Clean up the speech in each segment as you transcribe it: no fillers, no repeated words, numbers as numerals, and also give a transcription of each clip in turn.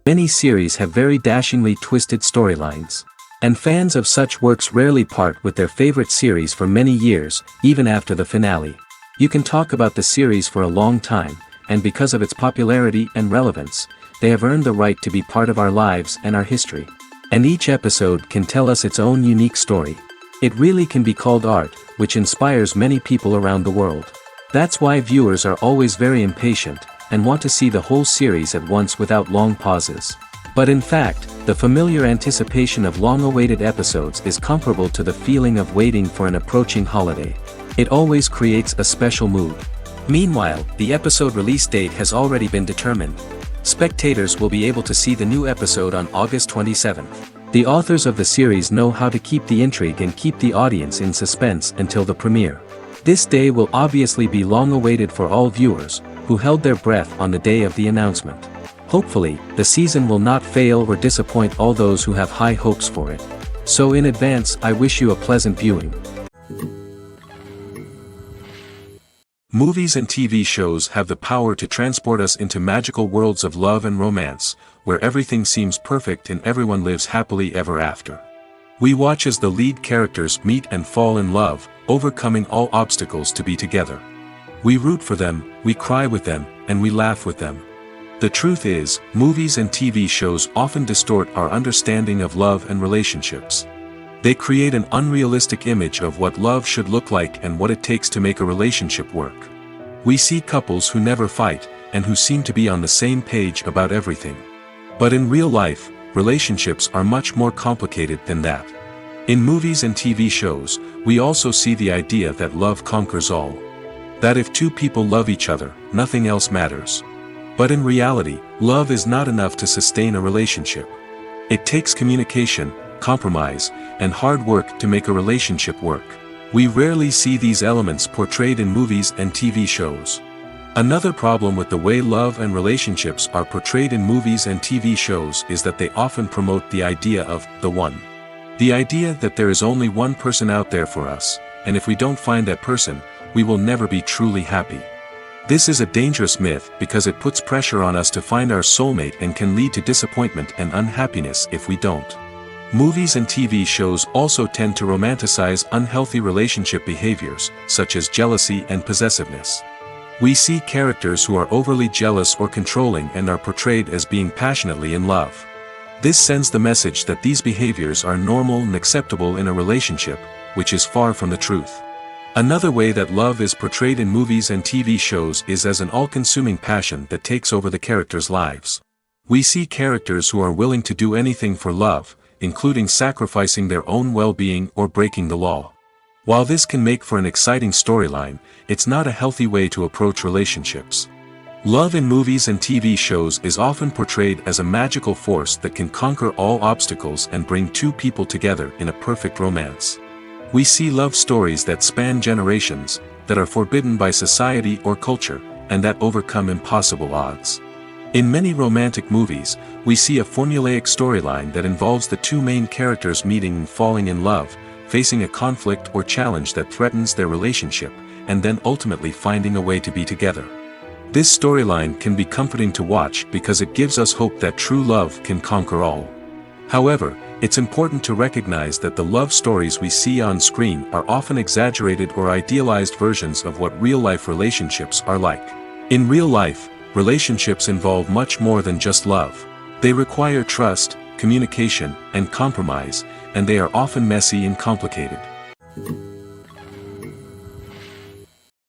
Many series have very dashingly twisted storylines. And fans of such works rarely part with their favorite series for many years, even after the finale. You can talk about the series for a long time, and because of its popularity and relevance, they have earned the right to be part of our lives and our history. And each episode can tell us its own unique story. It really can be called art, which inspires many people around the world. That's why viewers are always very impatient, and want to see the whole series at once without long pauses. But in fact, the familiar anticipation of long-awaited episodes is comparable to the feeling of waiting for an approaching holiday. It always creates a special mood. Meanwhile, the episode release date has already been determined. Spectators will be able to see the new episode on August 27th. The authors of the series know how to keep the intrigue and keep the audience in suspense until the premiere. This day will obviously be long-awaited for all viewers, who held their breath on the day of the announcement. Hopefully, the season will not fail or disappoint all those who have high hopes for it. So in advance, I wish you a pleasant viewing. Movies and TV shows have the power to transport us into magical worlds of love and romance, where everything seems perfect and everyone lives happily ever after. We watch as the lead characters meet and fall in love, overcoming all obstacles to be together. We root for them, we cry with them, and we laugh with them. The truth is, movies and TV shows often distort our understanding of love and relationships. They create an unrealistic image of what love should look like and what it takes to make a relationship work. We see couples who never fight, and who seem to be on the same page about everything. But in real life, relationships are much more complicated than that. In movies and TV shows, we also see the idea that love conquers all. That if two people love each other, nothing else matters. But in reality, love is not enough to sustain a relationship. It takes communication, compromise, and hard work to make a relationship work. We rarely see these elements portrayed in movies and TV shows. Another problem with the way love and relationships are portrayed in movies and TV shows is that they often promote the idea of the one. The idea that there is only one person out there for us, and if we don't find that person, we will never be truly happy. This is a dangerous myth because it puts pressure on us to find our soulmate and can lead to disappointment and unhappiness if we don't. Movies and TV shows also tend to romanticize unhealthy relationship behaviors, such as jealousy and possessiveness. We see characters who are overly jealous or controlling and are portrayed as being passionately in love. This sends the message that these behaviors are normal and acceptable in a relationship, which is far from the truth. Another way that love is portrayed in movies and TV shows is as an all-consuming passion that takes over the characters' lives. We see characters who are willing to do anything for love, including sacrificing their own well-being or breaking the law. While this can make for an exciting storyline, it's not a healthy way to approach relationships. Love in movies and TV shows is often portrayed as a magical force that can conquer all obstacles and bring two people together in a perfect romance. We see love stories that span generations, that are forbidden by society or culture, and that overcome impossible odds. In many romantic movies, we see a formulaic storyline that involves the two main characters meeting and falling in love, facing a conflict or challenge that threatens their relationship, and then ultimately finding a way to be together. This storyline can be comforting to watch because it gives us hope that true love can conquer all. However, it's important to recognize that the love stories we see on screen are often exaggerated or idealized versions of what real-life relationships are like. In real life, relationships involve much more than just love. They require trust, communication, and compromise, and they are often messy and complicated.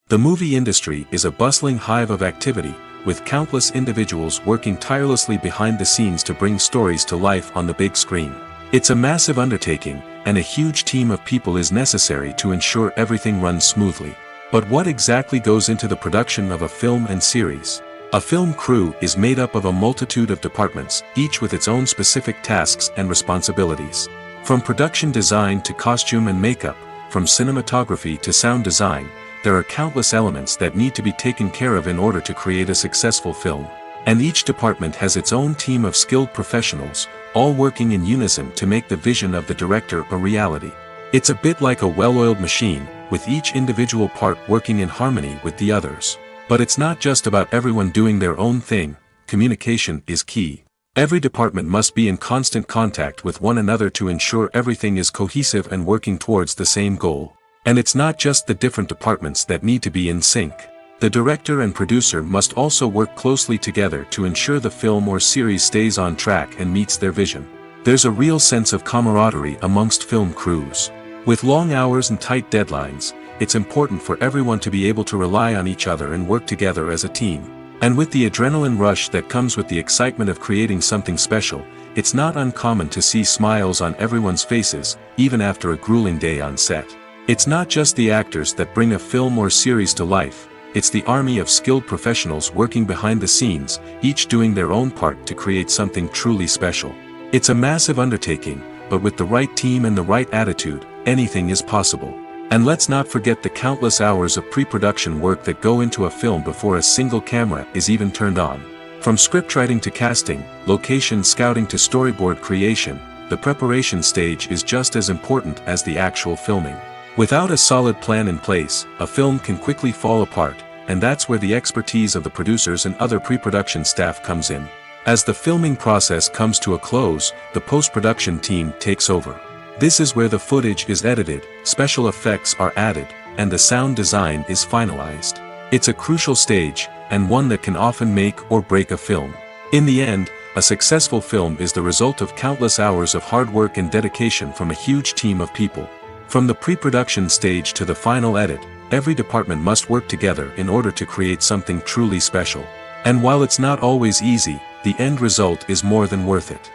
The movie industry is a bustling hive of activity, with countless individuals working tirelessly behind the scenes to bring stories to life on the big screen. It's a massive undertaking, and a huge team of people is necessary to ensure everything runs smoothly. But what exactly goes into the production of a film and series? A film crew is made up of a multitude of departments, each with its own specific tasks and responsibilities. From production design to costume and makeup, from cinematography to sound design, there are countless elements that need to be taken care of in order to create a successful film. And each department has its own team of skilled professionals, all working in unison to make the vision of the director a reality. It's a bit like a well-oiled machine, with each individual part working in harmony with the others. But it's not just about everyone doing their own thing, communication is key. Every department must be in constant contact with one another to ensure everything is cohesive and working towards the same goal. And it's not just the different departments that need to be in sync. The director and producer must also work closely together to ensure the film or series stays on track and meets their vision. There's a real sense of camaraderie amongst film crews. With long hours and tight deadlines, it's important for everyone to be able to rely on each other and work together as a team. And with the adrenaline rush that comes with the excitement of creating something special, it's not uncommon to see smiles on everyone's faces, even after a grueling day on set. It's not just the actors that bring a film or series to life, it's the army of skilled professionals working behind the scenes, each doing their own part to create something truly special. It's a massive undertaking, but with the right team and the right attitude, anything is possible. And let's not forget the countless hours of pre-production work that go into a film before a single camera is even turned on. From scriptwriting to casting, location scouting to storyboard creation, the preparation stage is just as important as the actual filming. Without a solid plan in place, a film can quickly fall apart, and that's where the expertise of the producers and other pre-production staff comes in. As the filming process comes to a close, the post-production team takes over. This is where the footage is edited, special effects are added, and the sound design is finalized. It's a crucial stage, and one that can often make or break a film. In the end, a successful film is the result of countless hours of hard work and dedication from a huge team of people. From the pre-production stage to the final edit, every department must work together in order to create something truly special. And while it's not always easy, the end result is more than worth it.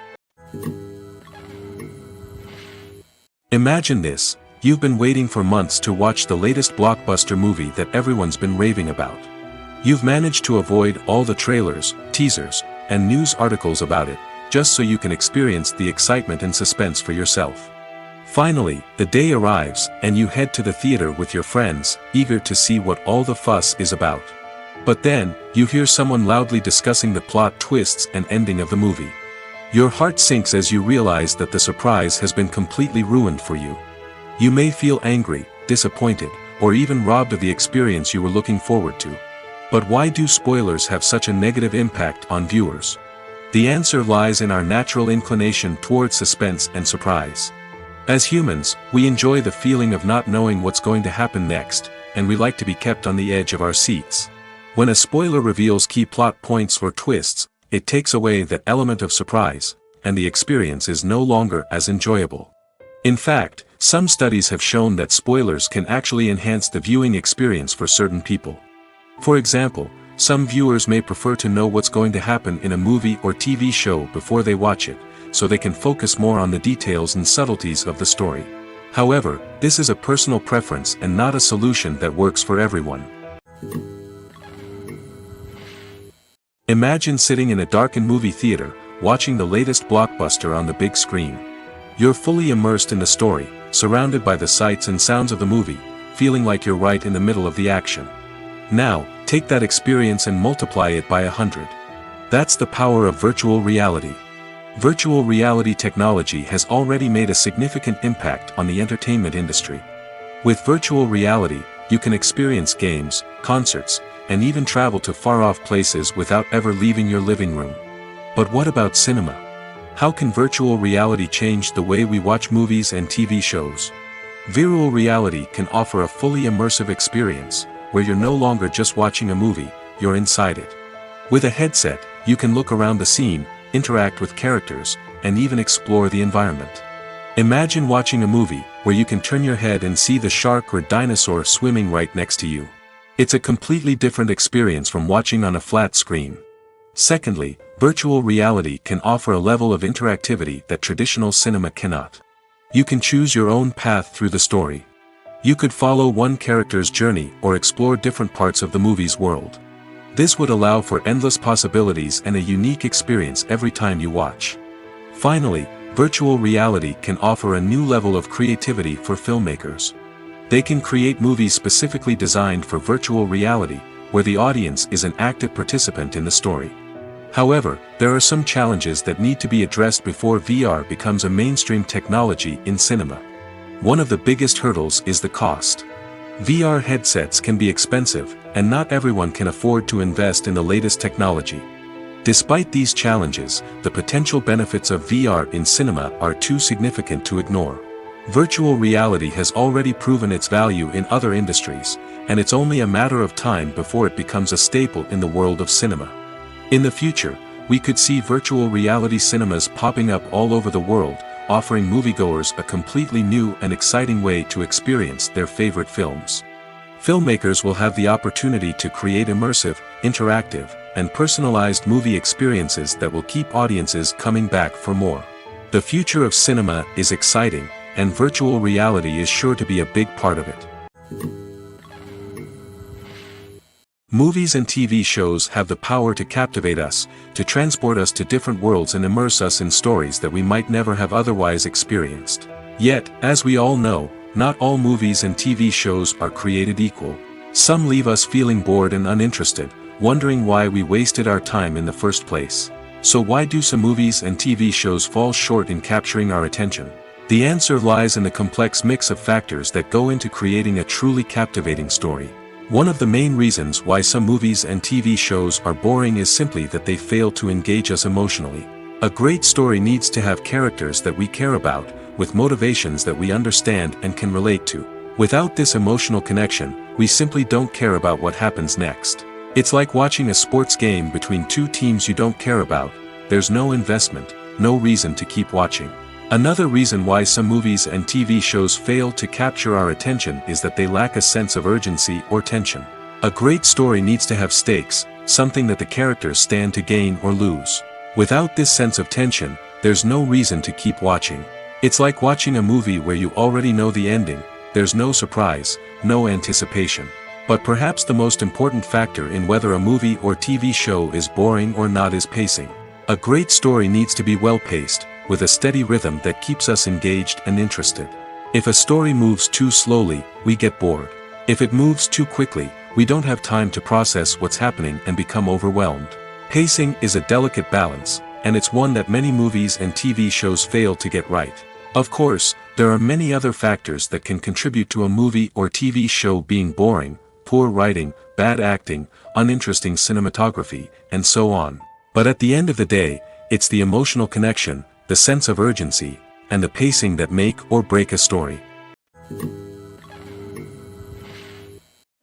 Imagine this, you've been waiting for months to watch the latest blockbuster movie that everyone's been raving about. You've managed to avoid all the trailers, teasers, and news articles about it, just so you can experience the excitement and suspense for yourself. Finally, the day arrives, and you head to the theater with your friends, eager to see what all the fuss is about. But then, you hear someone loudly discussing the plot twists and ending of the movie. Your heart sinks as you realize that the surprise has been completely ruined for you. You may feel angry, disappointed, or even robbed of the experience you were looking forward to. But why do spoilers have such a negative impact on viewers? The answer lies in our natural inclination toward suspense and surprise. As humans, we enjoy the feeling of not knowing what's going to happen next, and we like to be kept on the edge of our seats. When a spoiler reveals key plot points or twists, it takes away that element of surprise, and the experience is no longer as enjoyable. In fact, some studies have shown that spoilers can actually enhance the viewing experience for certain people. For example, some viewers may prefer to know what's going to happen in a movie or TV show before they watch it, so they can focus more on the details and subtleties of the story. However, this is a personal preference and not a solution that works for everyone. Imagine sitting in a darkened movie theater, watching the latest blockbuster on the big screen. You're fully immersed in the story, surrounded by the sights and sounds of the movie, feeling like you're right in the middle of the action. Now, take that experience and multiply it by 100. That's the power of virtual reality. Virtual reality technology has already made a significant impact on the entertainment industry. With virtual reality, you can experience games, concerts, and even travel to far-off places without ever leaving your living room. But what about cinema? How can virtual reality change the way we watch movies and TV shows? Virtual reality can offer a fully immersive experience, where you're no longer just watching a movie, you're inside it. With a headset, you can look around the scene, interact with characters, and even explore the environment. Imagine watching a movie, where you can turn your head and see the shark or dinosaur swimming right next to you. It's a completely different experience from watching on a flat screen. Secondly, virtual reality can offer a level of interactivity that traditional cinema cannot. You can choose your own path through the story. You could follow one character's journey or explore different parts of the movie's world. This would allow for endless possibilities and a unique experience every time you watch. Finally, virtual reality can offer a new level of creativity for filmmakers. They can create movies specifically designed for virtual reality, where the audience is an active participant in the story. However, there are some challenges that need to be addressed before VR becomes a mainstream technology in cinema. One of the biggest hurdles is the cost. VR headsets can be expensive, and not everyone can afford to invest in the latest technology. Despite these challenges, the potential benefits of VR in cinema are too significant to ignore. Virtual reality has already proven its value in other industries, and it's only a matter of time before it becomes a staple in the world of cinema. In the future, we could see virtual reality cinemas popping up all over the world, offering moviegoers a completely new and exciting way to experience their favorite films. Filmmakers will have the opportunity to create immersive, interactive, and personalized movie experiences that will keep audiences coming back for more. The future of cinema is exciting, and virtual reality is sure to be a big part of it. Movies and TV shows have the power to captivate us, to transport us to different worlds and immerse us in stories that we might never have otherwise experienced. Yet, as we all know, not all movies and TV shows are created equal. Some leave us feeling bored and uninterested, wondering why we wasted our time in the first place. So why do some movies and TV shows fall short in capturing our attention? The answer lies in the complex mix of factors that go into creating a truly captivating story. One of the main reasons why some movies and TV shows are boring is simply that they fail to engage us emotionally. A great story needs to have characters that we care about, with motivations that we understand and can relate to. Without this emotional connection, we simply don't care about what happens next. It's like watching a sports game between two teams you don't care about. There's no investment, no reason to keep watching. Another reason why some movies and TV shows fail to capture our attention is that they lack a sense of urgency or tension. A great story needs to have stakes, something that the characters stand to gain or lose. Without this sense of tension, there's no reason to keep watching. It's like watching a movie where you already know the ending. There's no surprise, no anticipation. But perhaps the most important factor in whether a movie or TV show is boring or not is pacing. A great story needs to be well-paced, with a steady rhythm that keeps us engaged and interested. If a story moves too slowly, we get bored. If it moves too quickly, we don't have time to process what's happening and become overwhelmed. Pacing is a delicate balance, and it's one that many movies and TV shows fail to get right. Of course, there are many other factors that can contribute to a movie or TV show being boring: poor writing, bad acting, uninteresting cinematography, and so on. But at the end of the day, it's the emotional connection, the sense of urgency, and the pacing that make or break a story.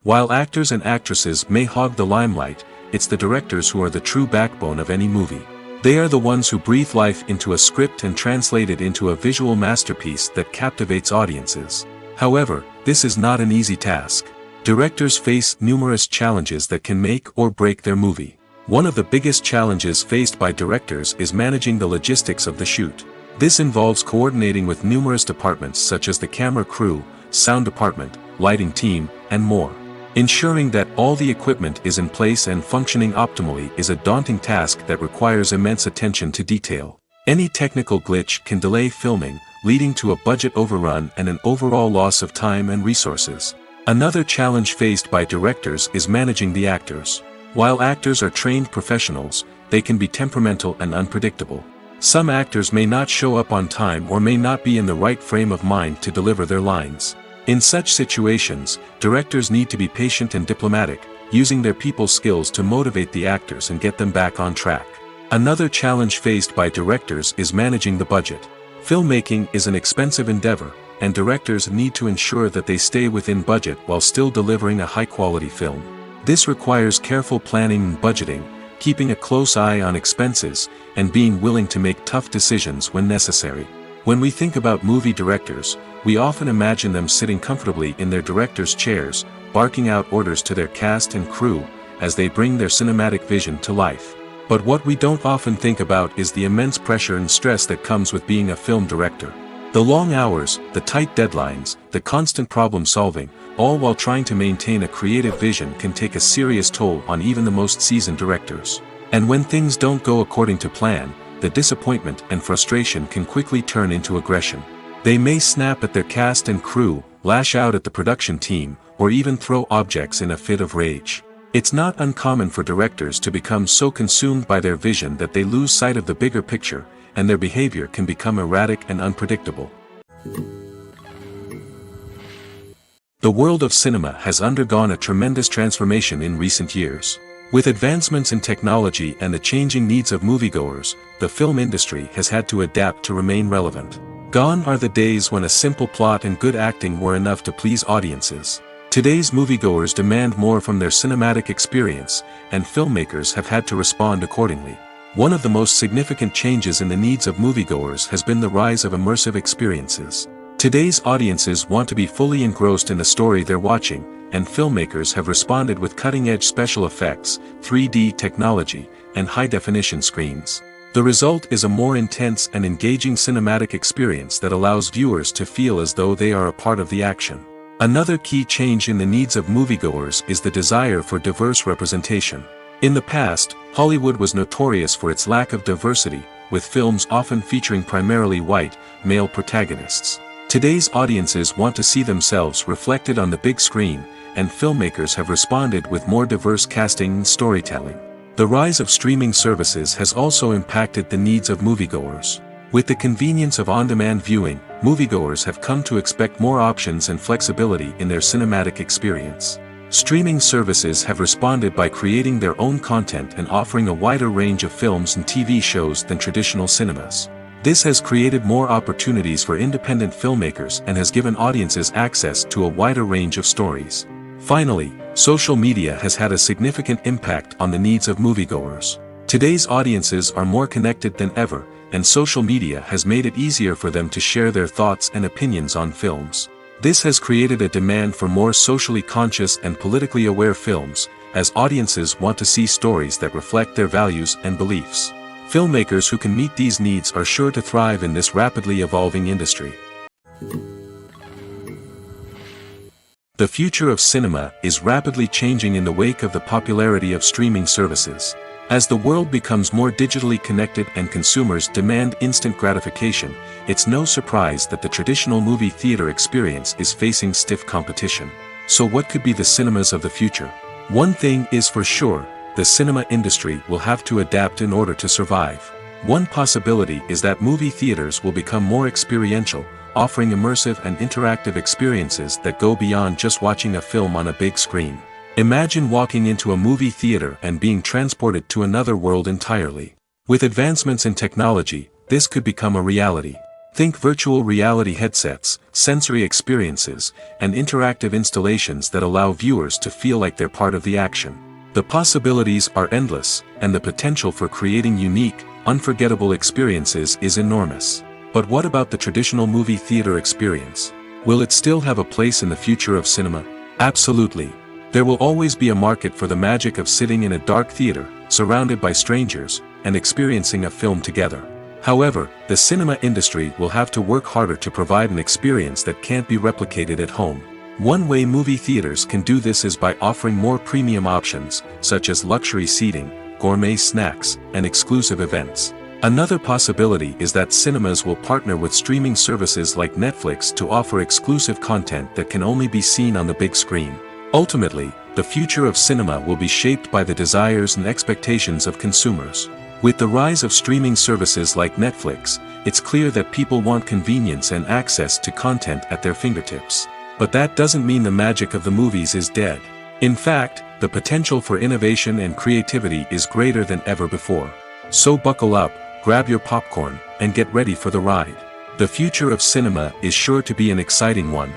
While actors and actresses may hog the limelight, it's the directors who are the true backbone of any movie. They are the ones who breathe life into a script and translate it into a visual masterpiece that captivates audiences. However, this is not an easy task. Directors face numerous challenges that can make or break their movie. One of the biggest challenges faced by directors is managing the logistics of the shoot. This involves coordinating with numerous departments such as the camera crew, sound department, lighting team, and more. Ensuring that all the equipment is in place and functioning optimally is a daunting task that requires immense attention to detail. Any technical glitch can delay filming, leading to a budget overrun and an overall loss of time and resources. Another challenge faced by directors is managing the actors. While actors are trained professionals, they can be temperamental and unpredictable. Some actors may not show up on time or may not be in the right frame of mind to deliver their lines. In such situations, directors need to be patient and diplomatic, using their people skills to motivate the actors and get them back on track. Another challenge faced by directors is managing the budget. Filmmaking is an expensive endeavor, and directors need to ensure that they stay within budget while still delivering a high-quality film. This requires careful planning and budgeting, keeping a close eye on expenses, and being willing to make tough decisions when necessary. When we think about movie directors, we often imagine them sitting comfortably in their director's chairs, barking out orders to their cast and crew, as they bring their cinematic vision to life. But what we don't often think about is the immense pressure and stress that comes with being a film director. The long hours, the tight deadlines, the constant problem-solving, all while trying to maintain a creative vision can take a serious toll on even the most seasoned directors. And when things don't go according to plan, the disappointment and frustration can quickly turn into aggression. They may snap at their cast and crew, lash out at the production team, or even throw objects in a fit of rage. It's not uncommon for directors to become so consumed by their vision that they lose sight of the bigger picture, and their behavior can become erratic and unpredictable. The world of cinema has undergone a tremendous transformation in recent years. With advancements in technology and the changing needs of moviegoers, the film industry has had to adapt to remain relevant. Gone are the days when a simple plot and good acting were enough to please audiences. Today's moviegoers demand more from their cinematic experience, and filmmakers have had to respond accordingly. One of the most significant changes in the needs of moviegoers has been the rise of immersive experiences. Today's audiences want to be fully engrossed in the story they're watching, and filmmakers have responded with cutting-edge special effects, 3D technology, and high-definition screens. The result is a more intense and engaging cinematic experience that allows viewers to feel as though they are a part of the action. Another key change in the needs of moviegoers is the desire for diverse representation. In the past, Hollywood was notorious for its lack of diversity, with films often featuring primarily white, male protagonists. Today's audiences want to see themselves reflected on the big screen, and filmmakers have responded with more diverse casting and storytelling. The rise of streaming services has also impacted the needs of moviegoers. With the convenience of on-demand viewing, moviegoers have come to expect more options and flexibility in their cinematic experience. Streaming services have responded by creating their own content and offering a wider range of films and TV shows than traditional cinemas. This has created more opportunities for independent filmmakers and has given audiences access to a wider range of stories. Finally, social media has had a significant impact on the needs of moviegoers. Today's audiences are more connected than ever, and social media has made it easier for them to share their thoughts and opinions on films. This has created a demand for more socially conscious and politically aware films, as audiences want to see stories that reflect their values and beliefs. Filmmakers who can meet these needs are sure to thrive in this rapidly evolving industry. The future of cinema is rapidly changing in the wake of the popularity of streaming services. As the world becomes more digitally connected and consumers demand instant gratification, it's no surprise that the traditional movie theater experience is facing stiff competition. So what could be the cinemas of the future? One thing is for sure, the cinema industry will have to adapt in order to survive. One possibility is that movie theaters will become more experiential, offering immersive and interactive experiences that go beyond just watching a film on a big screen. Imagine walking into a movie theater and being transported to another world entirely. With advancements in technology, this could become a reality. Think virtual reality headsets, sensory experiences, and interactive installations that allow viewers to feel like they're part of the action. The possibilities are endless, and the potential for creating unique, unforgettable experiences is enormous. But what about the traditional movie theater experience? Will it still have a place in the future of cinema? Absolutely. There will always be a market for the magic of sitting in a dark theater, surrounded by strangers, and experiencing a film together. However, the cinema industry will have to work harder to provide an experience that can't be replicated at home. One way movie theaters can do this is by offering more premium options, such as luxury seating, gourmet snacks, and exclusive events. Another possibility is that cinemas will partner with streaming services like Netflix to offer exclusive content that can only be seen on the big screen. Ultimately, the future of cinema will be shaped by the desires and expectations of consumers. With the rise of streaming services like Netflix, it's clear that people want convenience and access to content at their fingertips. But that doesn't mean the magic of the movies is dead. In fact, the potential for innovation and creativity is greater than ever before. So buckle up, grab your popcorn, and get ready for the ride. The future of cinema is sure to be an exciting one.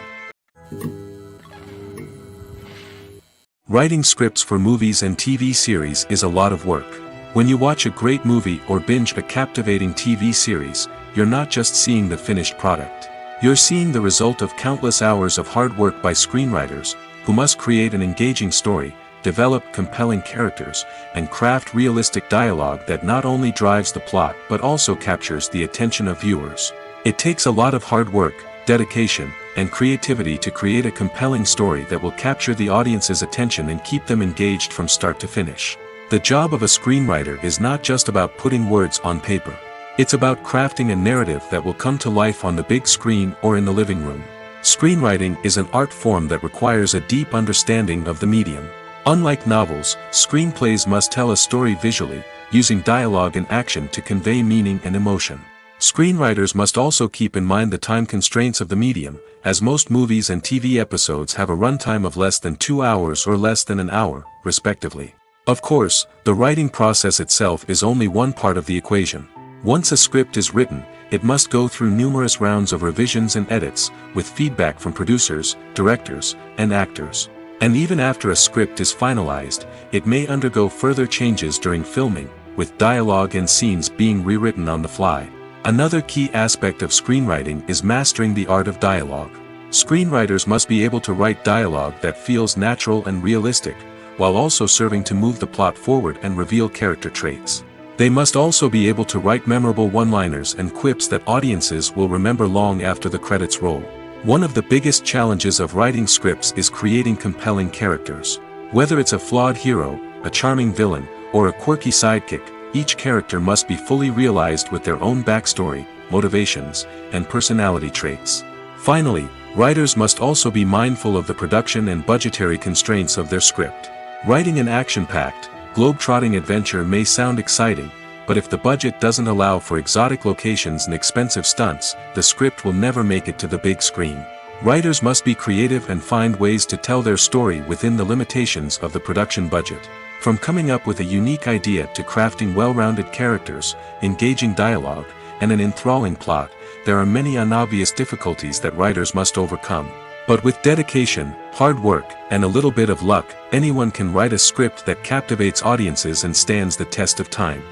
Writing scripts for movies and TV series is a lot of work. When you watch a great movie or binge a captivating TV series, you're not just seeing the finished product. You're seeing the result of countless hours of hard work by screenwriters, who must create an engaging story, develop compelling characters, and craft realistic dialogue that not only drives the plot but also captures the attention of viewers. It takes a lot of hard work, dedication, and creativity to create a compelling story that will capture the audience's attention and keep them engaged from start to finish. The job of a screenwriter is not just about putting words on paper. It's about crafting a narrative that will come to life on the big screen or in the living room. Screenwriting is an art form that requires a deep understanding of the medium. Unlike novels, screenplays must tell a story visually, using dialogue and action to convey meaning and emotion. Screenwriters must also keep in mind the time constraints of the medium, as most movies and TV episodes have a runtime of less than 2 hours or less than an hour, respectively. Of course, the writing process itself is only one part of the equation. Once a script is written, it must go through numerous rounds of revisions and edits, with feedback from producers, directors, and actors. And even after a script is finalized, it may undergo further changes during filming, with dialogue and scenes being rewritten on the fly. Another key aspect of screenwriting is mastering the art of dialogue. Screenwriters must be able to write dialogue that feels natural and realistic, while also serving to move the plot forward and reveal character traits. They must also be able to write memorable one-liners and quips that audiences will remember long after the credits roll. One of the biggest challenges of writing scripts is creating compelling characters. Whether it's a flawed hero, a charming villain, or a quirky sidekick, each character must be fully realized with their own backstory, motivations, and personality traits. Finally, writers must also be mindful of the production and budgetary constraints of their script. Writing an action-packed, globe-trotting adventure may sound exciting, but if the budget doesn't allow for exotic locations and expensive stunts, the script will never make it to the big screen. Writers must be creative and find ways to tell their story within the limitations of the production budget. From coming up with a unique idea to crafting well-rounded characters, engaging dialogue, and an enthralling plot, there are many unobvious difficulties that writers must overcome. But with dedication, hard work, and a little bit of luck, anyone can write a script that captivates audiences and stands the test of time.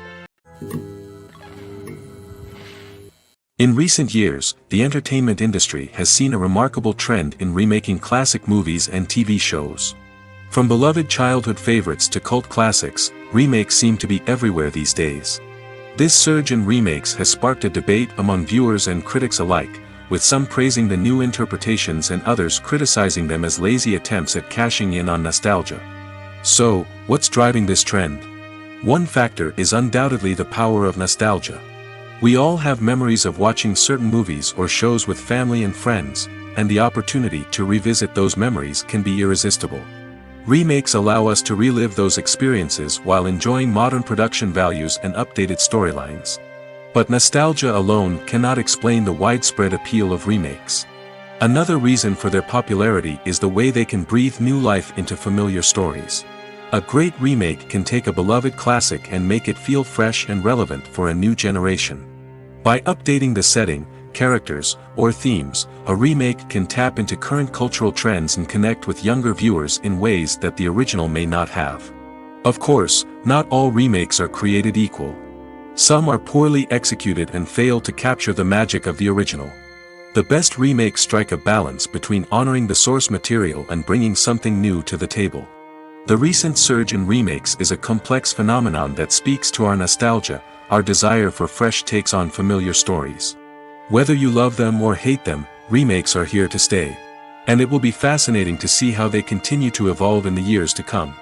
In recent years, the entertainment industry has seen a remarkable trend in remaking classic movies and TV shows. From beloved childhood favorites to cult classics, remakes seem to be everywhere these days. This surge in remakes has sparked a debate among viewers and critics alike, with some praising the new interpretations and others criticizing them as lazy attempts at cashing in on nostalgia. So, what's driving this trend? One factor is undoubtedly the power of nostalgia. We all have memories of watching certain movies or shows with family and friends, and the opportunity to revisit those memories can be irresistible. Remakes allow us to relive those experiences while enjoying modern production values and updated storylines. But nostalgia alone cannot explain the widespread appeal of remakes. Another reason for their popularity is the way they can breathe new life into familiar stories. A great remake can take a beloved classic and make it feel fresh and relevant for a new generation. By updating the setting, characters, or themes, a remake can tap into current cultural trends and connect with younger viewers in ways that the original may not have. Of course, not all remakes are created equal. Some are poorly executed and fail to capture the magic of the original. The best remakes strike a balance between honoring the source material and bringing something new to the table. The recent surge in remakes is a complex phenomenon that speaks to our nostalgia, our desire for fresh takes on familiar stories. Whether you love them or hate them, remakes are here to stay. And it will be fascinating to see how they continue to evolve in the years to come.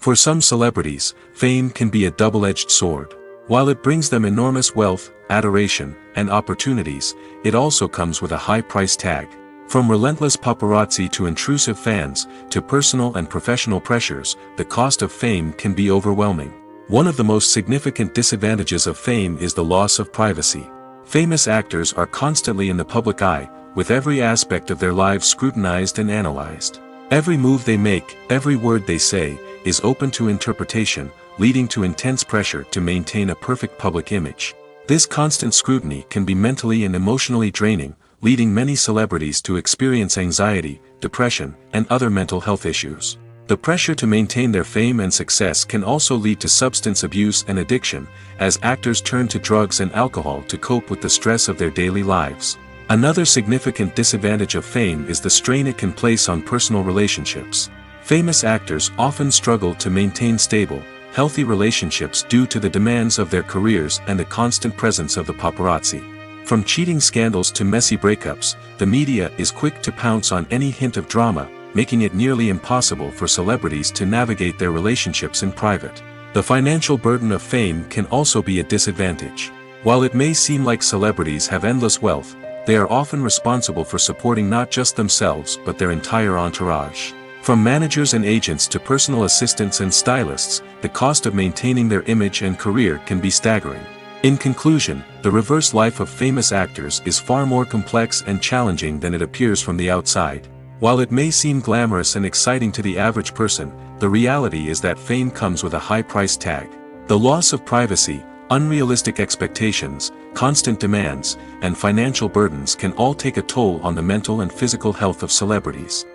For some celebrities, fame can be a double-edged sword. While it brings them enormous wealth, adoration, and opportunities, it also comes with a high price tag. From relentless paparazzi to intrusive fans, to personal and professional pressures, the cost of fame can be overwhelming. One of the most significant disadvantages of fame is the loss of privacy. Famous actors are constantly in the public eye, with every aspect of their lives scrutinized and analyzed. Every move they make, every word they say, is open to interpretation, leading to intense pressure to maintain a perfect public image. This constant scrutiny can be mentally and emotionally draining, leading many celebrities to experience anxiety, depression, and other mental health issues. The pressure to maintain their fame and success can also lead to substance abuse and addiction, as actors turn to drugs and alcohol to cope with the stress of their daily lives. Another significant disadvantage of fame is the strain it can place on personal relationships. Famous actors often struggle to maintain stable, healthy relationships due to the demands of their careers and the constant presence of the paparazzi. From cheating scandals to messy breakups, the media is quick to pounce on any hint of drama, making it nearly impossible for celebrities to navigate their relationships in private. The financial burden of fame can also be a disadvantage. While it may seem like celebrities have endless wealth, they are often responsible for supporting not just themselves but their entire entourage. From managers and agents to personal assistants and stylists, the cost of maintaining their image and career can be staggering. In conclusion, the reverse life of famous actors is far more complex and challenging than it appears from the outside. While it may seem glamorous and exciting to the average person, the reality is that fame comes with a high price tag. The loss of privacy, unrealistic expectations, constant demands, and financial burdens can all take a toll on the mental and physical health of celebrities.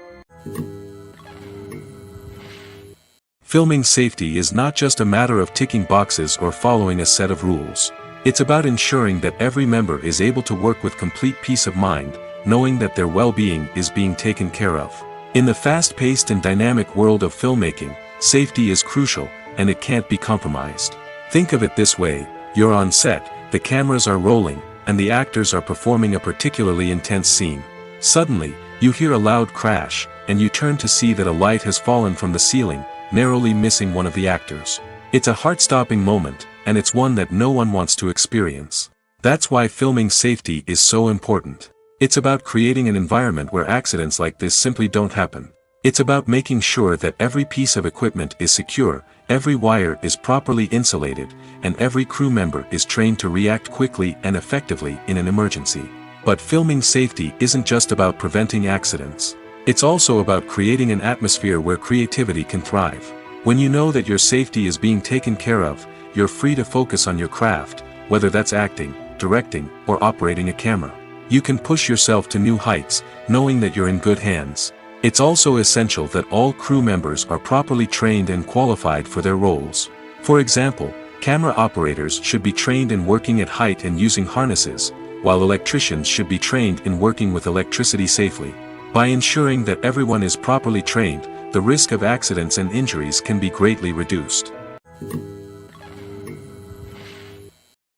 Filming safety is not just a matter of ticking boxes or following a set of rules. It's about ensuring that every member is able to work with complete peace of mind, knowing that their well-being is being taken care of. In the fast-paced and dynamic world of filmmaking, safety is crucial, and it can't be compromised. Think of it this way: you're on set, the cameras are rolling, and the actors are performing a particularly intense scene. Suddenly, you hear a loud crash, and you turn to see that a light has fallen from the ceiling, narrowly missing one of the actors. It's a heart-stopping moment, and it's one that no one wants to experience. That's why filming safety is so important. It's about creating an environment where accidents like this simply don't happen. It's about making sure that every piece of equipment is secure, every wire is properly insulated, and every crew member is trained to react quickly and effectively in an emergency. But filming safety isn't just about preventing accidents. It's also about creating an atmosphere where creativity can thrive. When you know that your safety is being taken care of, you're free to focus on your craft, whether that's acting, directing, or operating a camera. You can push yourself to new heights, knowing that you're in good hands. It's also essential that all crew members are properly trained and qualified for their roles. For example, camera operators should be trained in working at height and using harnesses, while electricians should be trained in working with electricity safely. By ensuring that everyone is properly trained, the risk of accidents and injuries can be greatly reduced.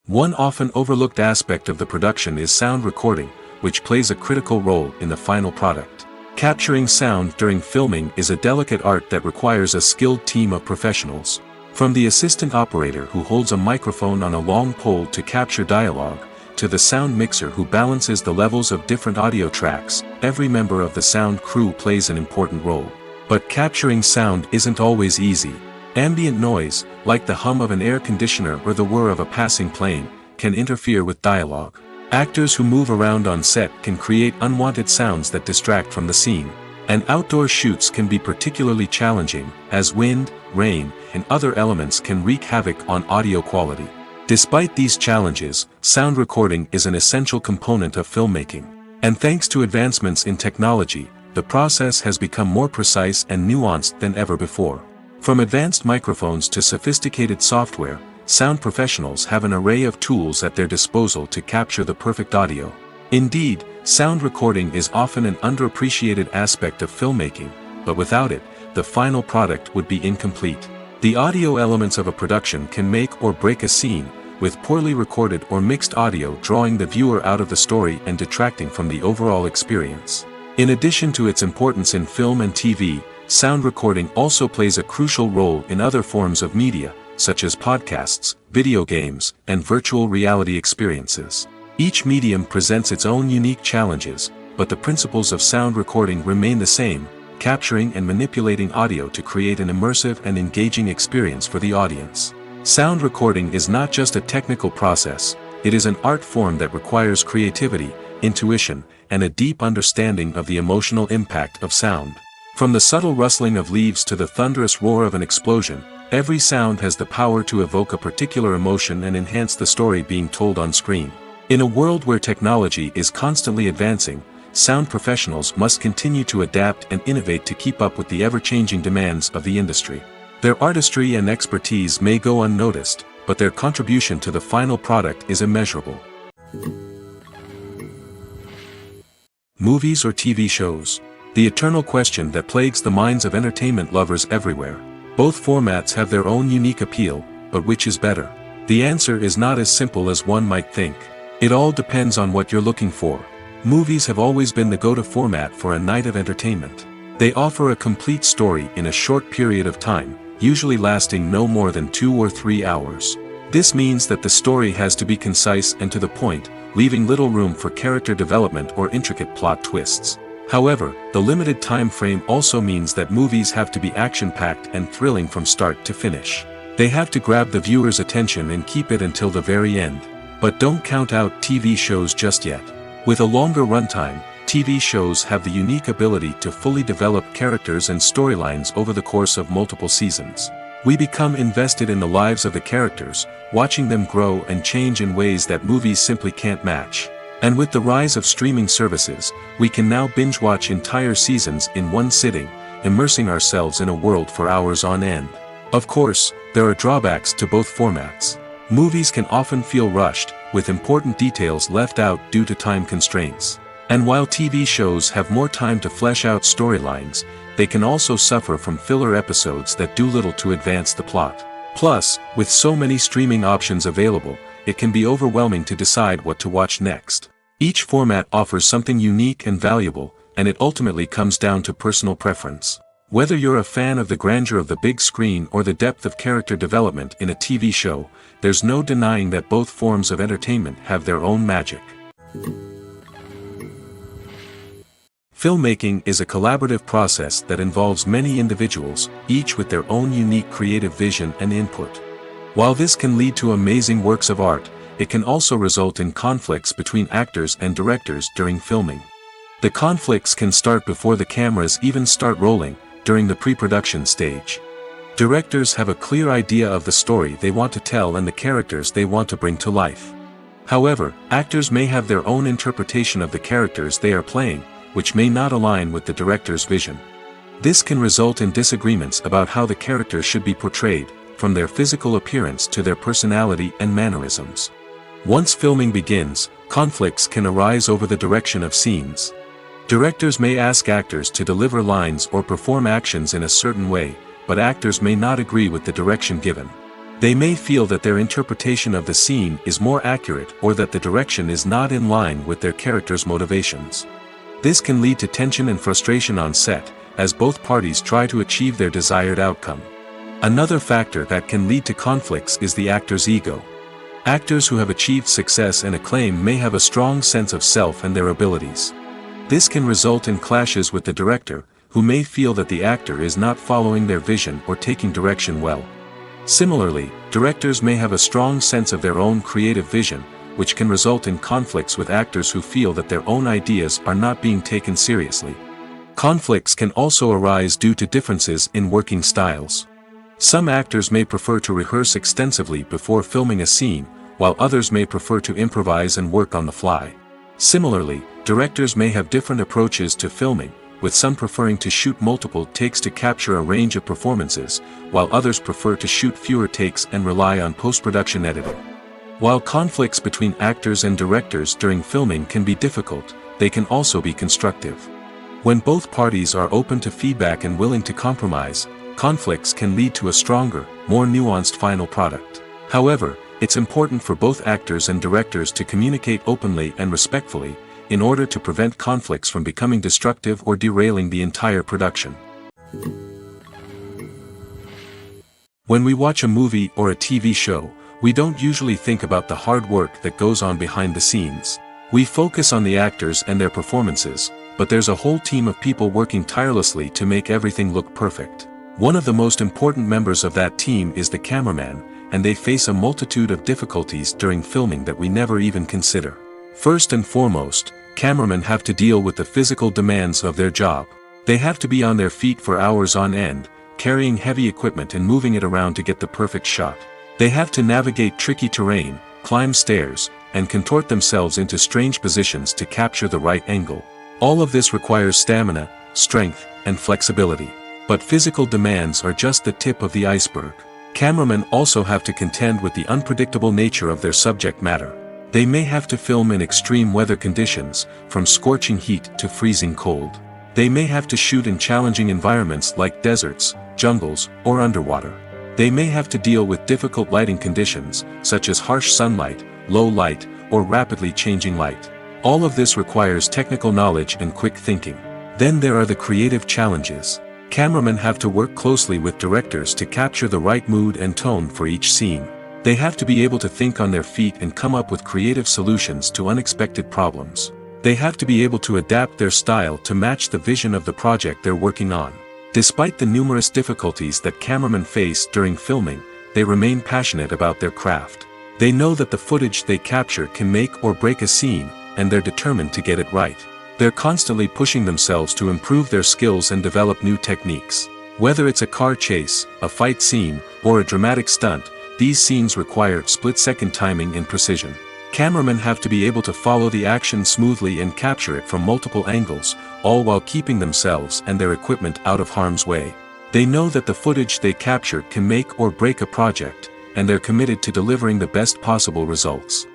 One often overlooked aspect of the production is sound recording, which plays a critical role in the final product. Capturing sound during filming is a delicate art that requires a skilled team of professionals. From the assistant operator who holds a microphone on a long pole to capture dialogue, to the sound mixer who balances the levels of different audio tracks, every member of the sound crew plays an important role. But capturing sound isn't always easy. Ambient noise, like the hum of an air conditioner or the whir of a passing plane, can interfere with dialogue. Actors who move around on set can create unwanted sounds that distract from the scene. And outdoor shoots can be particularly challenging, as wind, rain, and other elements can wreak havoc on audio quality. Despite these challenges, sound recording is an essential component of filmmaking. And thanks to advancements in technology, the process has become more precise and nuanced than ever before. From advanced microphones to sophisticated software, sound professionals have an array of tools at their disposal to capture the perfect audio. Indeed, sound recording is often an underappreciated aspect of filmmaking, but without it, the final product would be incomplete. The audio elements of a production can make or break a scene, with poorly recorded or mixed audio drawing the viewer out of the story and detracting from the overall experience. In addition to its importance in film and TV, sound recording also plays a crucial role in other forms of media, such as podcasts, video games, and virtual reality experiences. Each medium presents its own unique challenges, but the principles of sound recording remain the same: capturing and manipulating audio to create an immersive and engaging experience for the audience. Sound recording is not just a technical process, it is an art form that requires creativity, intuition, and a deep understanding of the emotional impact of sound. From the subtle rustling of leaves to the thunderous roar of an explosion, every sound has the power to evoke a particular emotion and enhance the story being told on screen. In a world where technology is constantly advancing, sound professionals must continue to adapt and innovate to keep up with the ever-changing demands of the industry. Their artistry and expertise may go unnoticed, but their contribution to the final product is immeasurable. Movies or TV shows? The eternal question that plagues the minds of entertainment lovers everywhere. Both formats have their own unique appeal, but which is better? The answer is not as simple as one might think. It all depends on what you're looking for. Movies have always been the go-to format for a night of entertainment. They offer a complete story in a short period of time, usually lasting no more than 2 or 3 hours. This means that the story has to be concise and to the point, leaving little room for character development or intricate plot twists. However, the limited time frame also means that movies have to be action-packed and thrilling from start to finish. They have to grab the viewer's attention and keep it until the very end. But don't count out TV shows just yet. With a longer runtime, TV shows have the unique ability to fully develop characters and storylines over the course of multiple seasons. We become invested in the lives of the characters, watching them grow and change in ways that movies simply can't match. And with the rise of streaming services, we can now binge-watch entire seasons in one sitting, immersing ourselves in a world for hours on end. Of course, there are drawbacks to both formats. Movies can often feel rushed, with important details left out due to time constraints. And while TV shows have more time to flesh out storylines, they can also suffer from filler episodes that do little to advance the plot. Plus, with so many streaming options available, it can be overwhelming to decide what to watch next. Each format offers something unique and valuable, and it ultimately comes down to personal preference. Whether you're a fan of the grandeur of the big screen or the depth of character development in a TV show, there's no denying that both forms of entertainment have their own magic. Filmmaking is a collaborative process that involves many individuals, each with their own unique creative vision and input. While this can lead to amazing works of art, it can also result in conflicts between actors and directors during filming. The conflicts can start before the cameras even start rolling, during the pre-production stage. Directors have a clear idea of the story they want to tell and the characters they want to bring to life. However, actors may have their own interpretation of the characters they are playing, which may not align with the director's vision. This can result in disagreements about how the characters should be portrayed, from their physical appearance to their personality and mannerisms. Once filming begins, conflicts can arise over the direction of scenes. Directors may ask actors to deliver lines or perform actions in a certain way, but actors may not agree with the direction given. They may feel that their interpretation of the scene is more accurate or that the direction is not in line with their character's motivations. This can lead to tension and frustration on set, as both parties try to achieve their desired outcome. Another factor that can lead to conflicts is the actor's ego. Actors who have achieved success and acclaim may have a strong sense of self and their abilities. This can result in clashes with the director, who may feel that the actor is not following their vision or taking direction well. Similarly, directors may have a strong sense of their own creative vision, which can result in conflicts with actors who feel that their own ideas are not being taken seriously. Conflicts can also arise due to differences in working styles. Some actors may prefer to rehearse extensively before filming a scene, while others may prefer to improvise and work on the fly. Similarly, directors may have different approaches to filming, with some preferring to shoot multiple takes to capture a range of performances, while others prefer to shoot fewer takes and rely on post-production editing. While conflicts between actors and directors during filming can be difficult, they can also be constructive. When both parties are open to feedback and willing to compromise, conflicts can lead to a stronger, more nuanced final product. However, it's important for both actors and directors to communicate openly and respectfully, in order to prevent conflicts from becoming destructive or derailing the entire production. When we watch a movie or a TV show, we don't usually think about the hard work that goes on behind the scenes. We focus on the actors and their performances, but there's a whole team of people working tirelessly to make everything look perfect. One of the most important members of that team is the cameraman, and they face a multitude of difficulties during filming that we never even consider. First and foremost, cameramen have to deal with the physical demands of their job. They have to be on their feet for hours on end, carrying heavy equipment and moving it around to get the perfect shot. They have to navigate tricky terrain, climb stairs, and contort themselves into strange positions to capture the right angle. All of this requires stamina, strength, and flexibility. But physical demands are just the tip of the iceberg. Cameramen also have to contend with the unpredictable nature of their subject matter. They may have to film in extreme weather conditions, from scorching heat to freezing cold. They may have to shoot in challenging environments like deserts, jungles, or underwater. They may have to deal with difficult lighting conditions, such as harsh sunlight, low light, or rapidly changing light. All of this requires technical knowledge and quick thinking. Then there are the creative challenges. Cameramen have to work closely with directors to capture the right mood and tone for each scene. They have to be able to think on their feet and come up with creative solutions to unexpected problems. They have to be able to adapt their style to match the vision of the project they're working on. Despite the numerous difficulties that cameramen face during filming, they remain passionate about their craft. They know that the footage they capture can make or break a scene, and they're determined to get it right. They're constantly pushing themselves to improve their skills and develop new techniques. Whether it's a car chase, a fight scene, or a dramatic stunt, these scenes require split-second timing and precision. Cameramen have to be able to follow the action smoothly and capture it from multiple angles, all while keeping themselves and their equipment out of harm's way. They know that the footage they capture can make or break a project, and they're committed to delivering the best possible results.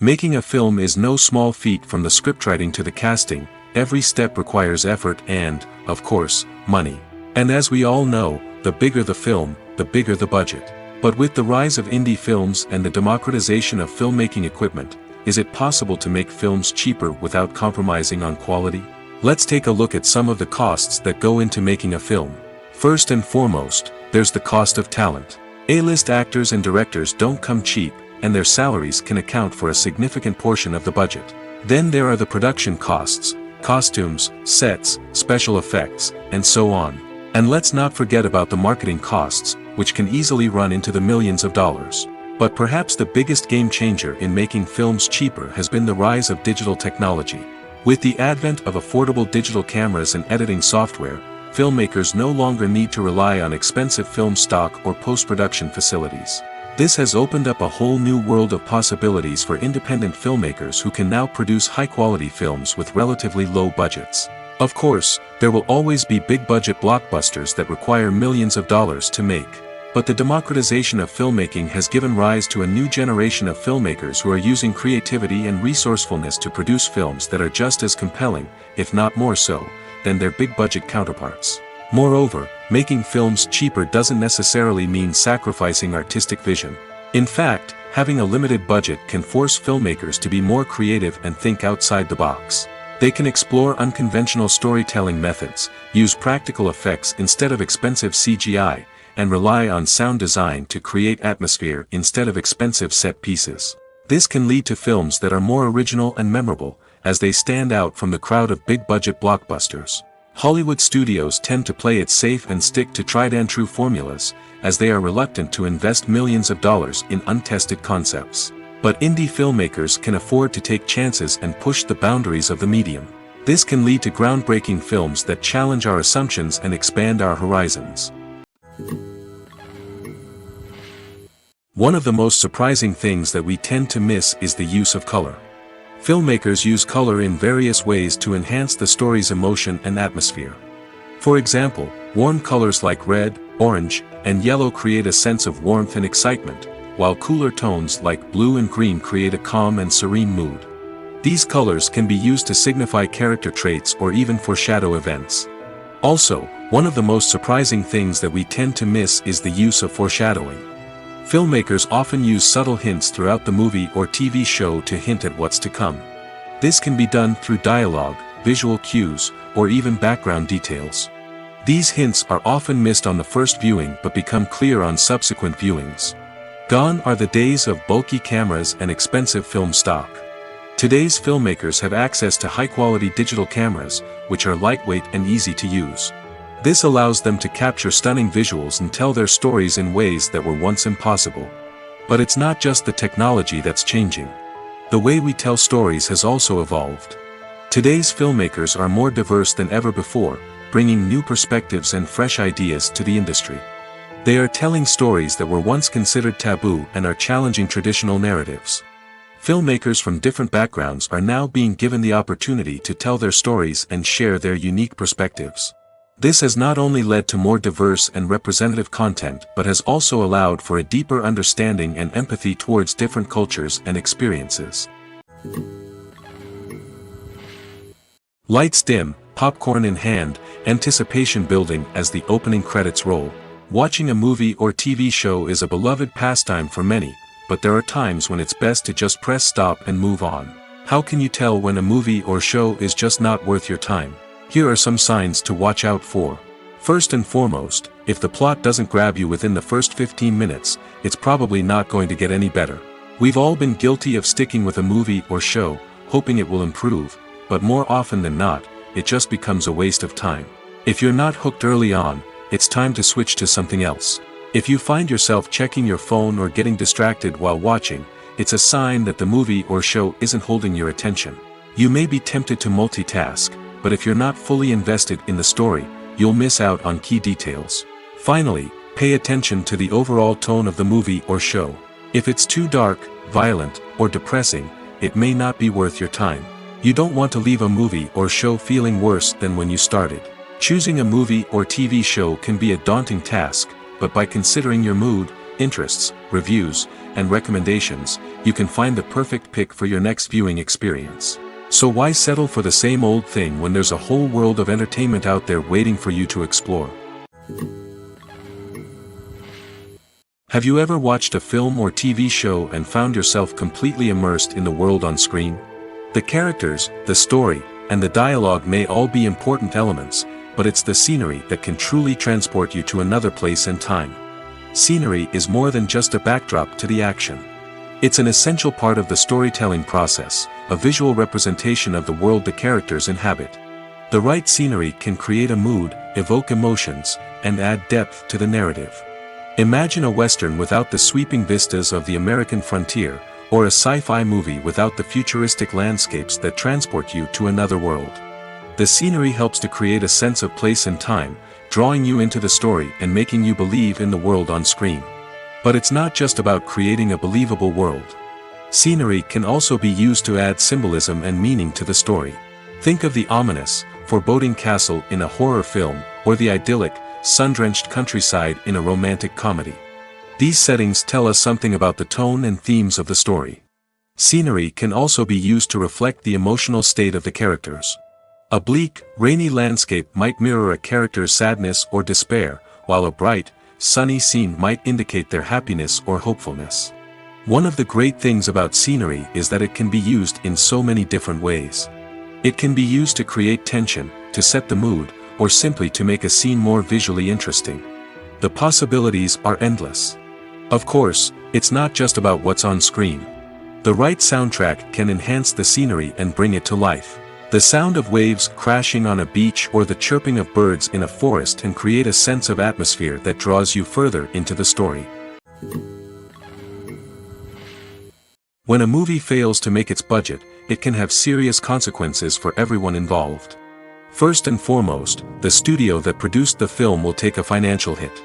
Making a film is no small feat. From the scriptwriting to the casting, every step requires effort and, of course, money. And as we all know, the bigger the film, the bigger the budget. But with the rise of indie films and the democratization of filmmaking equipment, is it possible to make films cheaper without compromising on quality? Let's take a look at some of the costs that go into making a film. First and foremost, there's the cost of talent. A-list actors and directors don't come cheap, and their salaries can account for a significant portion of the budget. Then there are the production costs, costumes, sets, special effects, and so on. And let's not forget about the marketing costs, which can easily run into the millions of dollars. But perhaps the biggest game changer in making films cheaper has been the rise of digital technology. With the advent of affordable digital cameras and editing software, filmmakers no longer need to rely on expensive film stock or post-production facilities. This has opened up a whole new world of possibilities for independent filmmakers who can now produce high-quality films with relatively low budgets. Of course, there will always be big-budget blockbusters that require millions of dollars to make. But the democratization of filmmaking has given rise to a new generation of filmmakers who are using creativity and resourcefulness to produce films that are just as compelling, if not more so, than their big-budget counterparts. Moreover, making films cheaper doesn't necessarily mean sacrificing artistic vision. In fact, having a limited budget can force filmmakers to be more creative and think outside the box. They can explore unconventional storytelling methods, use practical effects instead of expensive CGI, and rely on sound design to create atmosphere instead of expensive set pieces. This can lead to films that are more original and memorable, as they stand out from the crowd of big-budget blockbusters. Hollywood studios tend to play it safe and stick to tried-and-true formulas, as they are reluctant to invest millions of dollars in untested concepts. But indie filmmakers can afford to take chances and push the boundaries of the medium. This can lead to groundbreaking films that challenge our assumptions and expand our horizons. One of the most surprising things that we tend to miss is the use of color. Filmmakers use color in various ways to enhance the story's emotion and atmosphere. For example, warm colors like red, orange, and yellow create a sense of warmth and excitement, while cooler tones like blue and green create a calm and serene mood. These colors can be used to signify character traits or even foreshadow events. Also, one of the most surprising things that we tend to miss is the use of foreshadowing. Filmmakers often use subtle hints throughout the movie or TV show to hint at what's to come. This can be done through dialogue, visual cues, or even background details. These hints are often missed on the first viewing but become clear on subsequent viewings. Gone are the days of bulky cameras and expensive film stock. Today's filmmakers have access to high-quality digital cameras, which are lightweight and easy to use. This allows them to capture stunning visuals and tell their stories in ways that were once impossible. But it's not just the technology that's changing. The way we tell stories has also evolved. Today's filmmakers are more diverse than ever before, bringing new perspectives and fresh ideas to the industry. They are telling stories that were once considered taboo and are challenging traditional narratives. Filmmakers from different backgrounds are now being given the opportunity to tell their stories and share their unique perspectives. This has not only led to more diverse and representative content but has also allowed for a deeper understanding and empathy towards different cultures and experiences. Lights dim, popcorn in hand, anticipation building as the opening credits roll. Watching a movie or TV show is a beloved pastime for many, but there are times when it's best to just press stop and move on. How can you tell when a movie or show is just not worth your time? Here are some signs to watch out for. First and foremost, if the plot doesn't grab you within the first 15 minutes, it's probably not going to get any better. We've all been guilty of sticking with a movie or show, hoping it will improve, but more often than not, it just becomes a waste of time. If you're not hooked early on, it's time to switch to something else. If you find yourself checking your phone or getting distracted while watching, it's a sign that the movie or show isn't holding your attention. You may be tempted to multitask, but if you're not fully invested in the story, you'll miss out on key details. Finally, pay attention to the overall tone of the movie or show. If it's too dark, violent, or depressing, it may not be worth your time. You don't want to leave a movie or show feeling worse than when you started. Choosing a movie or TV show can be a daunting task, but by considering your mood, interests, reviews, and recommendations, you can find the perfect pick for your next viewing experience. So why settle for the same old thing when there's a whole world of entertainment out there waiting for you to explore? Have you ever watched a film or TV show and found yourself completely immersed in the world on screen? The characters, the story, and the dialogue may all be important elements, but it's the scenery that can truly transport you to another place and time. Scenery is more than just a backdrop to the action. It's an essential part of the storytelling process, a visual representation of the world the characters inhabit. The right scenery can create a mood, evoke emotions, and add depth to the narrative. Imagine a Western without the sweeping vistas of the American frontier, or a sci-fi movie without the futuristic landscapes that transport you to another world. The scenery helps to create a sense of place and time, drawing you into the story and making you believe in the world on screen. But it's not just about creating a believable world. Scenery can also be used to add symbolism and meaning to the story. Think of the ominous, foreboding castle in a horror film, or the idyllic, sun-drenched countryside in a romantic comedy. These settings tell us something about the tone and themes of the story. Scenery can also be used to reflect the emotional state of the characters. A bleak, rainy landscape might mirror a character's sadness or despair, while a bright, sunny scene might indicate their happiness or hopefulness. One of the great things about scenery is that it can be used in so many different ways. It can be used to create tension, to set the mood, or simply to make a scene more visually interesting. The possibilities are endless. Of course, it's not just about what's on screen. The right soundtrack can enhance the scenery and bring it to life. The sound of waves crashing on a beach or the chirping of birds in a forest can create a sense of atmosphere that draws you further into the story. When a movie fails to make its budget, it can have serious consequences for everyone involved. First and foremost, the studio that produced the film will take a financial hit.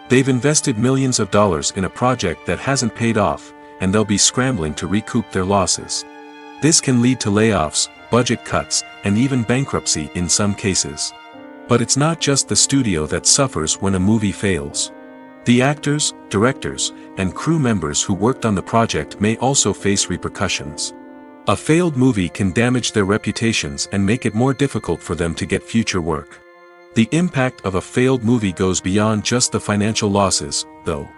They've invested millions of dollars in a project that hasn't paid off, and they'll be scrambling to recoup their losses. This can lead to layoffs, budget cuts, and even bankruptcy in some cases. But it's not just the studio that suffers when a movie fails. The actors, directors, and crew members who worked on the project may also face repercussions. A failed movie can damage their reputations and make it more difficult for them to get future work. The impact of a failed movie goes beyond just the financial losses, though.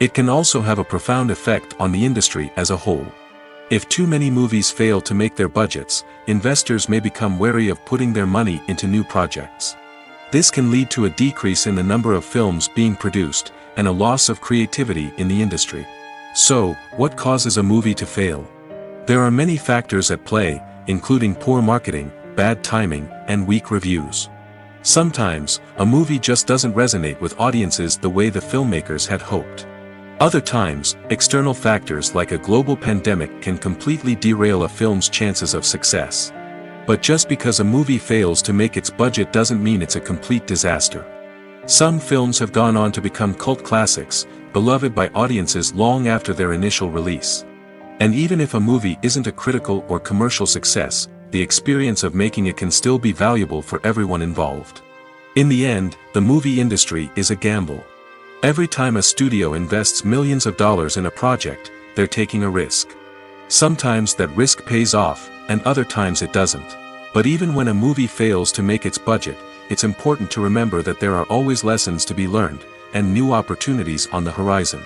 It can also have a profound effect on the industry as a whole. If too many movies fail to make their budgets, investors may become wary of putting their money into new projects. This can lead to a decrease in the number of films being produced, and a loss of creativity in the industry. So, what causes a movie to fail? There are many factors at play, including poor marketing, bad timing, and weak reviews. Sometimes, a movie just doesn't resonate with audiences the way the filmmakers had hoped. Other times, external factors like a global pandemic can completely derail a film's chances of success. But just because a movie fails to make its budget doesn't mean it's a complete disaster. Some films have gone on to become cult classics, beloved by audiences long after their initial release. And even if a movie isn't a critical or commercial success, the experience of making it can still be valuable for everyone involved. In the end, the movie industry is a gamble. Every time a studio invests millions of dollars in a project, they're taking a risk. Sometimes that risk pays off, and other times it doesn't. But even when a movie fails to make its budget, it's important to remember that there are always lessons to be learned, and new opportunities on the horizon.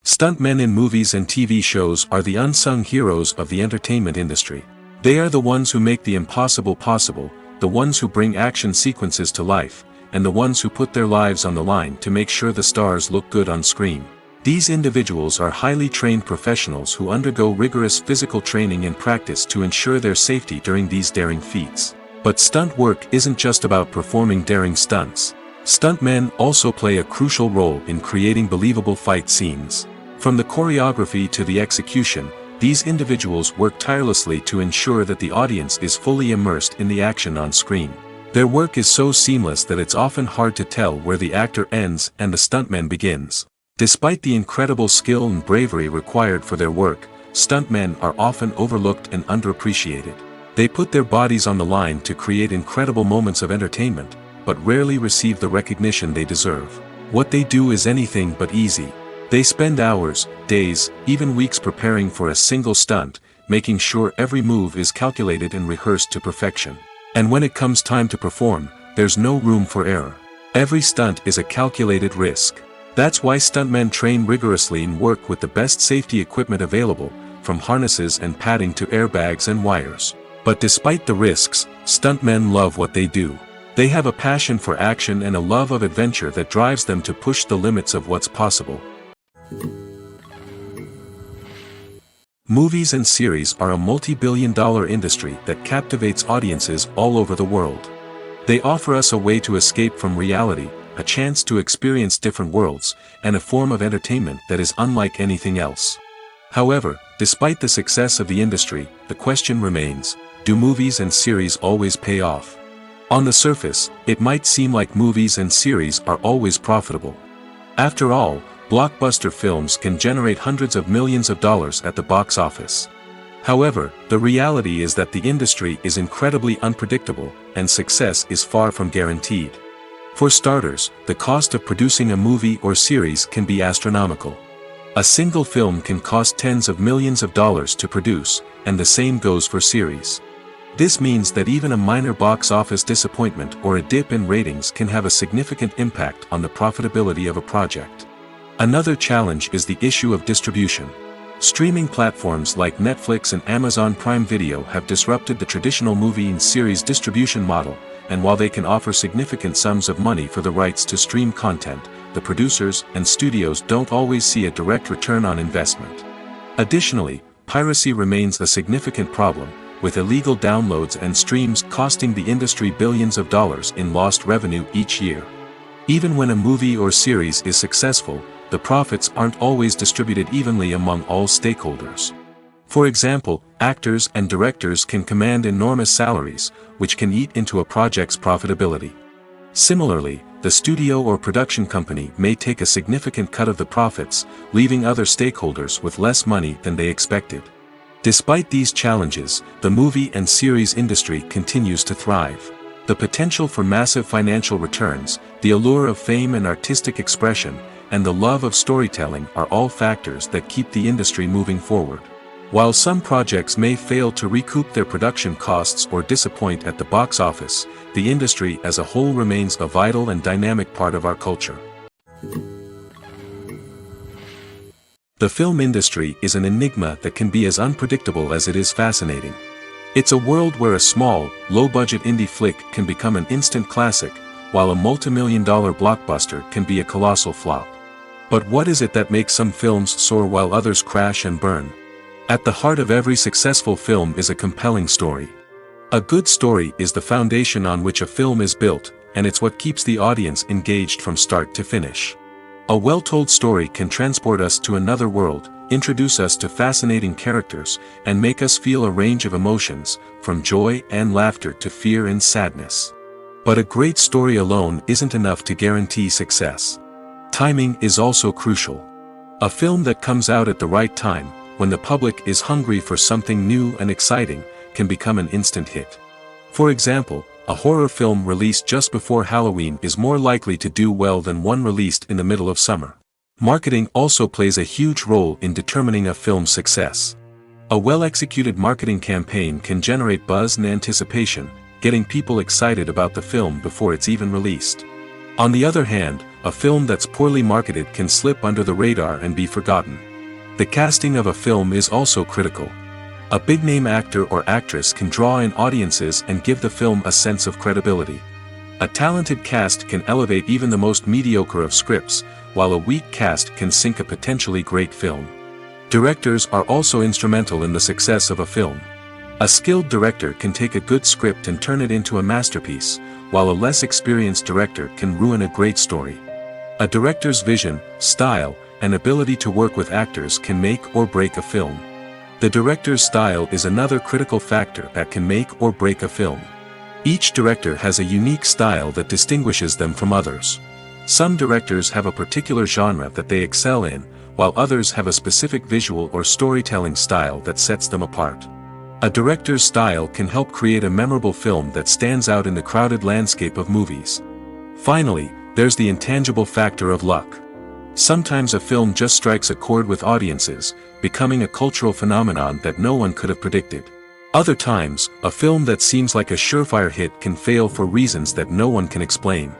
Stuntmen in movies and TV shows are the unsung heroes of the entertainment industry. They are the ones who make the impossible possible, the ones who bring action sequences to life, and the ones who put their lives on the line to make sure the stars look good on screen. These individuals are highly trained professionals who undergo rigorous physical training and practice to ensure their safety during these daring feats. But stunt work isn't just about performing daring stunts. Stuntmen also play a crucial role in creating believable fight scenes. From the choreography to the execution, these individuals work tirelessly to ensure that the audience is fully immersed in the action on screen. Their work is so seamless that it's often hard to tell where the actor ends and the stuntman begins. Despite the incredible skill and bravery required for their work, stuntmen are often overlooked and underappreciated. They put their bodies on the line to create incredible moments of entertainment, but rarely receive the recognition they deserve. What they do is anything but easy. They spend hours, days, even weeks preparing for a single stunt, making sure every move is calculated and rehearsed to perfection. And when it comes time to perform, there's no room for error. Every stunt is a calculated risk. That's why stuntmen train rigorously and work with the best safety equipment available, from harnesses and padding to airbags and wires. But despite the risks, stuntmen love what they do. They have a passion for action and a love of adventure that drives them to push the limits of what's possible. Movies and series are a multi-billion-dollar industry that captivates audiences all over the world. They offer us a way to escape from reality, a chance to experience different worlds, and a form of entertainment that is unlike anything else. However, despite the success of the industry, the question remains, do movies and series always pay off? On the surface, it might seem like movies and series are always profitable. After all, blockbuster films can generate hundreds of millions of dollars at the box office. However, the reality is that the industry is incredibly unpredictable, and success is far from guaranteed. For starters, the cost of producing a movie or series can be astronomical. A single film can cost tens of millions of dollars to produce, and the same goes for series. This means that even a minor box office disappointment or a dip in ratings can have a significant impact on the profitability of a project. Another challenge is the issue of distribution. Streaming platforms like Netflix and Amazon Prime Video have disrupted the traditional movie and series distribution model, and while they can offer significant sums of money for the rights to stream content, the producers and studios don't always see a direct return on investment. Additionally, piracy remains a significant problem, with illegal downloads and streams costing the industry billions of dollars in lost revenue each year. Even when a movie or series is successful, the profits aren't always distributed evenly among all stakeholders. For example, actors and directors can command enormous salaries, which can eat into a project's profitability. Similarly, the studio or production company may take a significant cut of the profits, leaving other stakeholders with less money than they expected. Despite these challenges, the movie and series industry continues to thrive. The potential for massive financial returns, the allure of fame and artistic expression, and the love of storytelling are all factors that keep the industry moving forward. While some projects may fail to recoup their production costs or disappoint at the box office, the industry as a whole remains a vital and dynamic part of our culture. The film industry is an enigma that can be as unpredictable as it is fascinating. It's a world where a small, low-budget indie flick can become an instant classic, while a multi-million-dollar blockbuster can be a colossal flop. But what is it that makes some films soar while others crash and burn? At the heart of every successful film is a compelling story. A good story is the foundation on which a film is built, and it's what keeps the audience engaged from start to finish. A well-told story can transport us to another world, introduce us to fascinating characters, and make us feel a range of emotions, from joy and laughter to fear and sadness. But a great story alone isn't enough to guarantee success. Timing is also crucial. A film that comes out at the right time, when the public is hungry for something new and exciting, can become an instant hit. For example, a horror film released just before Halloween is more likely to do well than one released in the middle of summer. Marketing also plays a huge role in determining a film's success. A well-executed marketing campaign can generate buzz and anticipation, getting people excited about the film before it's even released. On the other hand, a film that's poorly marketed can slip under the radar and be forgotten. The casting of a film is also critical. A big-name actor or actress can draw in audiences and give the film a sense of credibility. A talented cast can elevate even the most mediocre of scripts, while a weak cast can sink a potentially great film. Directors are also instrumental in the success of a film. A skilled director can take a good script and turn it into a masterpiece, while a less experienced director can ruin a great story. A director's vision, style, and ability to work with actors can make or break a film. The director's style is another critical factor that can make or break a film. Each director has a unique style that distinguishes them from others. Some directors have a particular genre that they excel in, while others have a specific visual or storytelling style that sets them apart. A director's style can help create a memorable film that stands out in the crowded landscape of movies. Finally, there's the intangible factor of luck. Sometimes a film just strikes a chord with audiences, becoming a cultural phenomenon that no one could have predicted. Other times, a film that seems like a surefire hit can fail for reasons that no one can explain.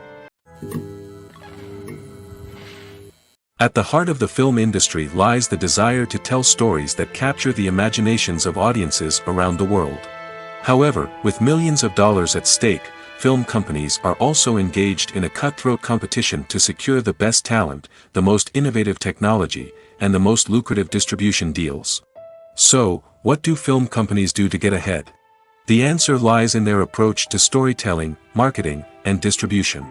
At the heart of the film industry lies the desire to tell stories that capture the imaginations of audiences around the world. However, with millions of dollars at stake, film companies are also engaged in a cutthroat competition to secure the best talent, the most innovative technology, and the most lucrative distribution deals. So, what do film companies do to get ahead? The answer lies in their approach to storytelling, marketing, and distribution.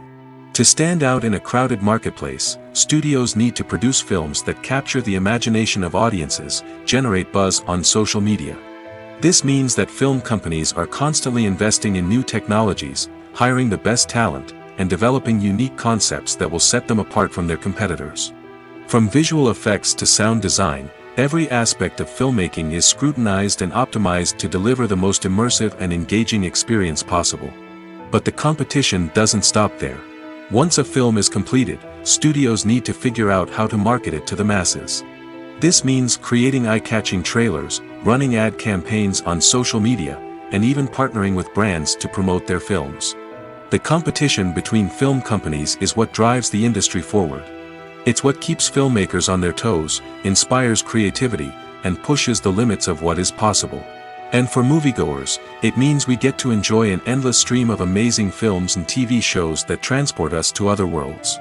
To stand out in a crowded marketplace, studios need to produce films that capture the imagination of audiences, generate buzz on social media. This means that film companies are constantly investing in new technologies, hiring the best talent, and developing unique concepts that will set them apart from their competitors. From visual effects to sound design, every aspect of filmmaking is scrutinized and optimized to deliver the most immersive and engaging experience possible. But the competition doesn't stop there. Once a film is completed, studios need to figure out how to market it to the masses. This means creating eye-catching trailers, running ad campaigns on social media, and even partnering with brands to promote their films. The competition between film companies is what drives the industry forward. It's what keeps filmmakers on their toes, inspires creativity, and pushes the limits of what is possible. And for moviegoers, it means we get to enjoy an endless stream of amazing films and TV shows that transport us to other worlds.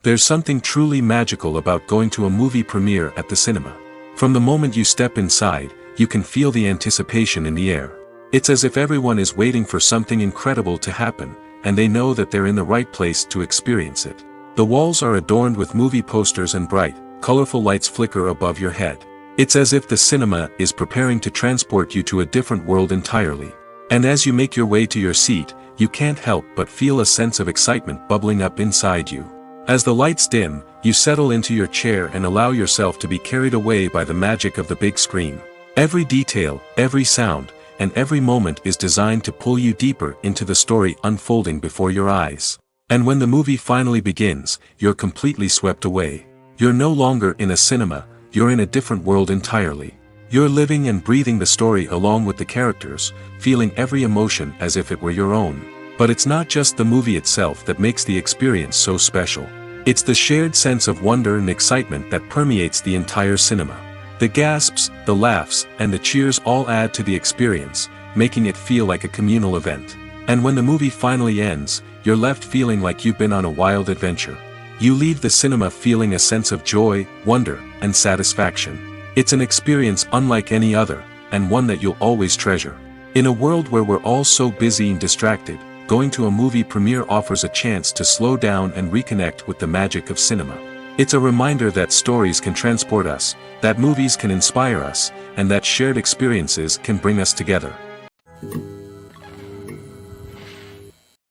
There's something truly magical about going to a movie premiere at the cinema. From the moment you step inside, you can feel the anticipation in the air. It's as if everyone is waiting for something incredible to happen, and they know that they're in the right place to experience it. The walls are adorned with movie posters and bright, colorful lights flicker above your head. It's as if the cinema is preparing to transport you to a different world entirely. And as you make your way to your seat, you can't help but feel a sense of excitement bubbling up inside you. As the lights dim, you settle into your chair and allow yourself to be carried away by the magic of the big screen. Every detail, every sound, and every moment is designed to pull you deeper into the story unfolding before your eyes. And when the movie finally begins, you're completely swept away. You're no longer in a cinema, you're in a different world entirely. You're living and breathing the story along with the characters, feeling every emotion as if it were your own. But it's not just the movie itself that makes the experience so special. It's the shared sense of wonder and excitement that permeates the entire cinema. The gasps, the laughs, and the cheers all add to the experience, making it feel like a communal event. And when the movie finally ends, you're left feeling like you've been on a wild adventure. You leave the cinema feeling a sense of joy, wonder, and satisfaction. It's an experience unlike any other, and one that you'll always treasure. In a world where we're all so busy and distracted, going to a movie premiere offers a chance to slow down and reconnect with the magic of cinema. It's a reminder that stories can transport us, that movies can inspire us, and that shared experiences can bring us together.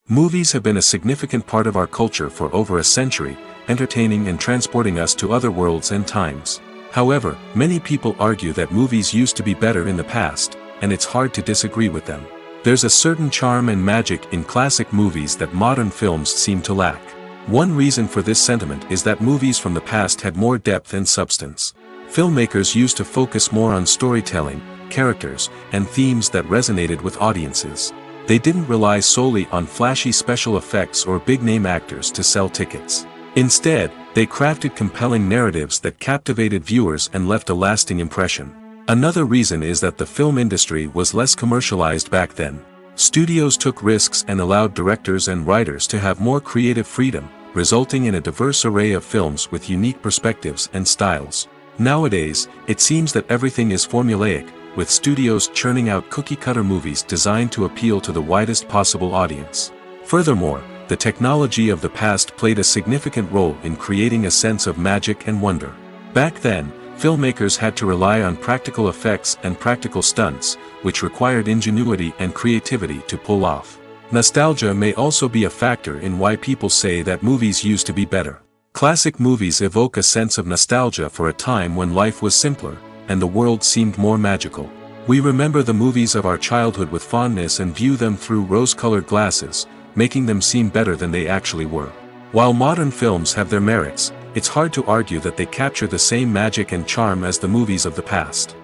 Movies have been a significant part of our culture for over a century, entertaining and transporting us to other worlds and times. However, many people argue that movies used to be better in the past, and it's hard to disagree with them. There's a certain charm and magic in classic movies that modern films seem to lack. One reason for this sentiment is that movies from the past had more depth and substance. Filmmakers used to focus more on storytelling, characters, and themes that resonated with audiences. They didn't rely solely on flashy special effects or big-name actors to sell tickets. Instead, they crafted compelling narratives that captivated viewers and left a lasting impression. Another reason is that the film industry was less commercialized back then. Studios took risks and allowed directors and writers to have more creative freedom, resulting in a diverse array of films with unique perspectives and styles. Nowadays, it seems that everything is formulaic, with studios churning out cookie-cutter movies designed to appeal to the widest possible audience. Furthermore, the technology of the past played a significant role in creating a sense of magic and wonder. Back then, filmmakers had to rely on practical effects and practical stunts, which required ingenuity and creativity to pull off. Nostalgia may also be a factor in why people say that movies used to be better. Classic movies evoke a sense of nostalgia for a time when life was simpler, and the world seemed more magical. We remember the movies of our childhood with fondness and view them through rose-colored glasses, making them seem better than they actually were. While modern films have their merits, it's hard to argue that they capture the same magic and charm as the movies of the past.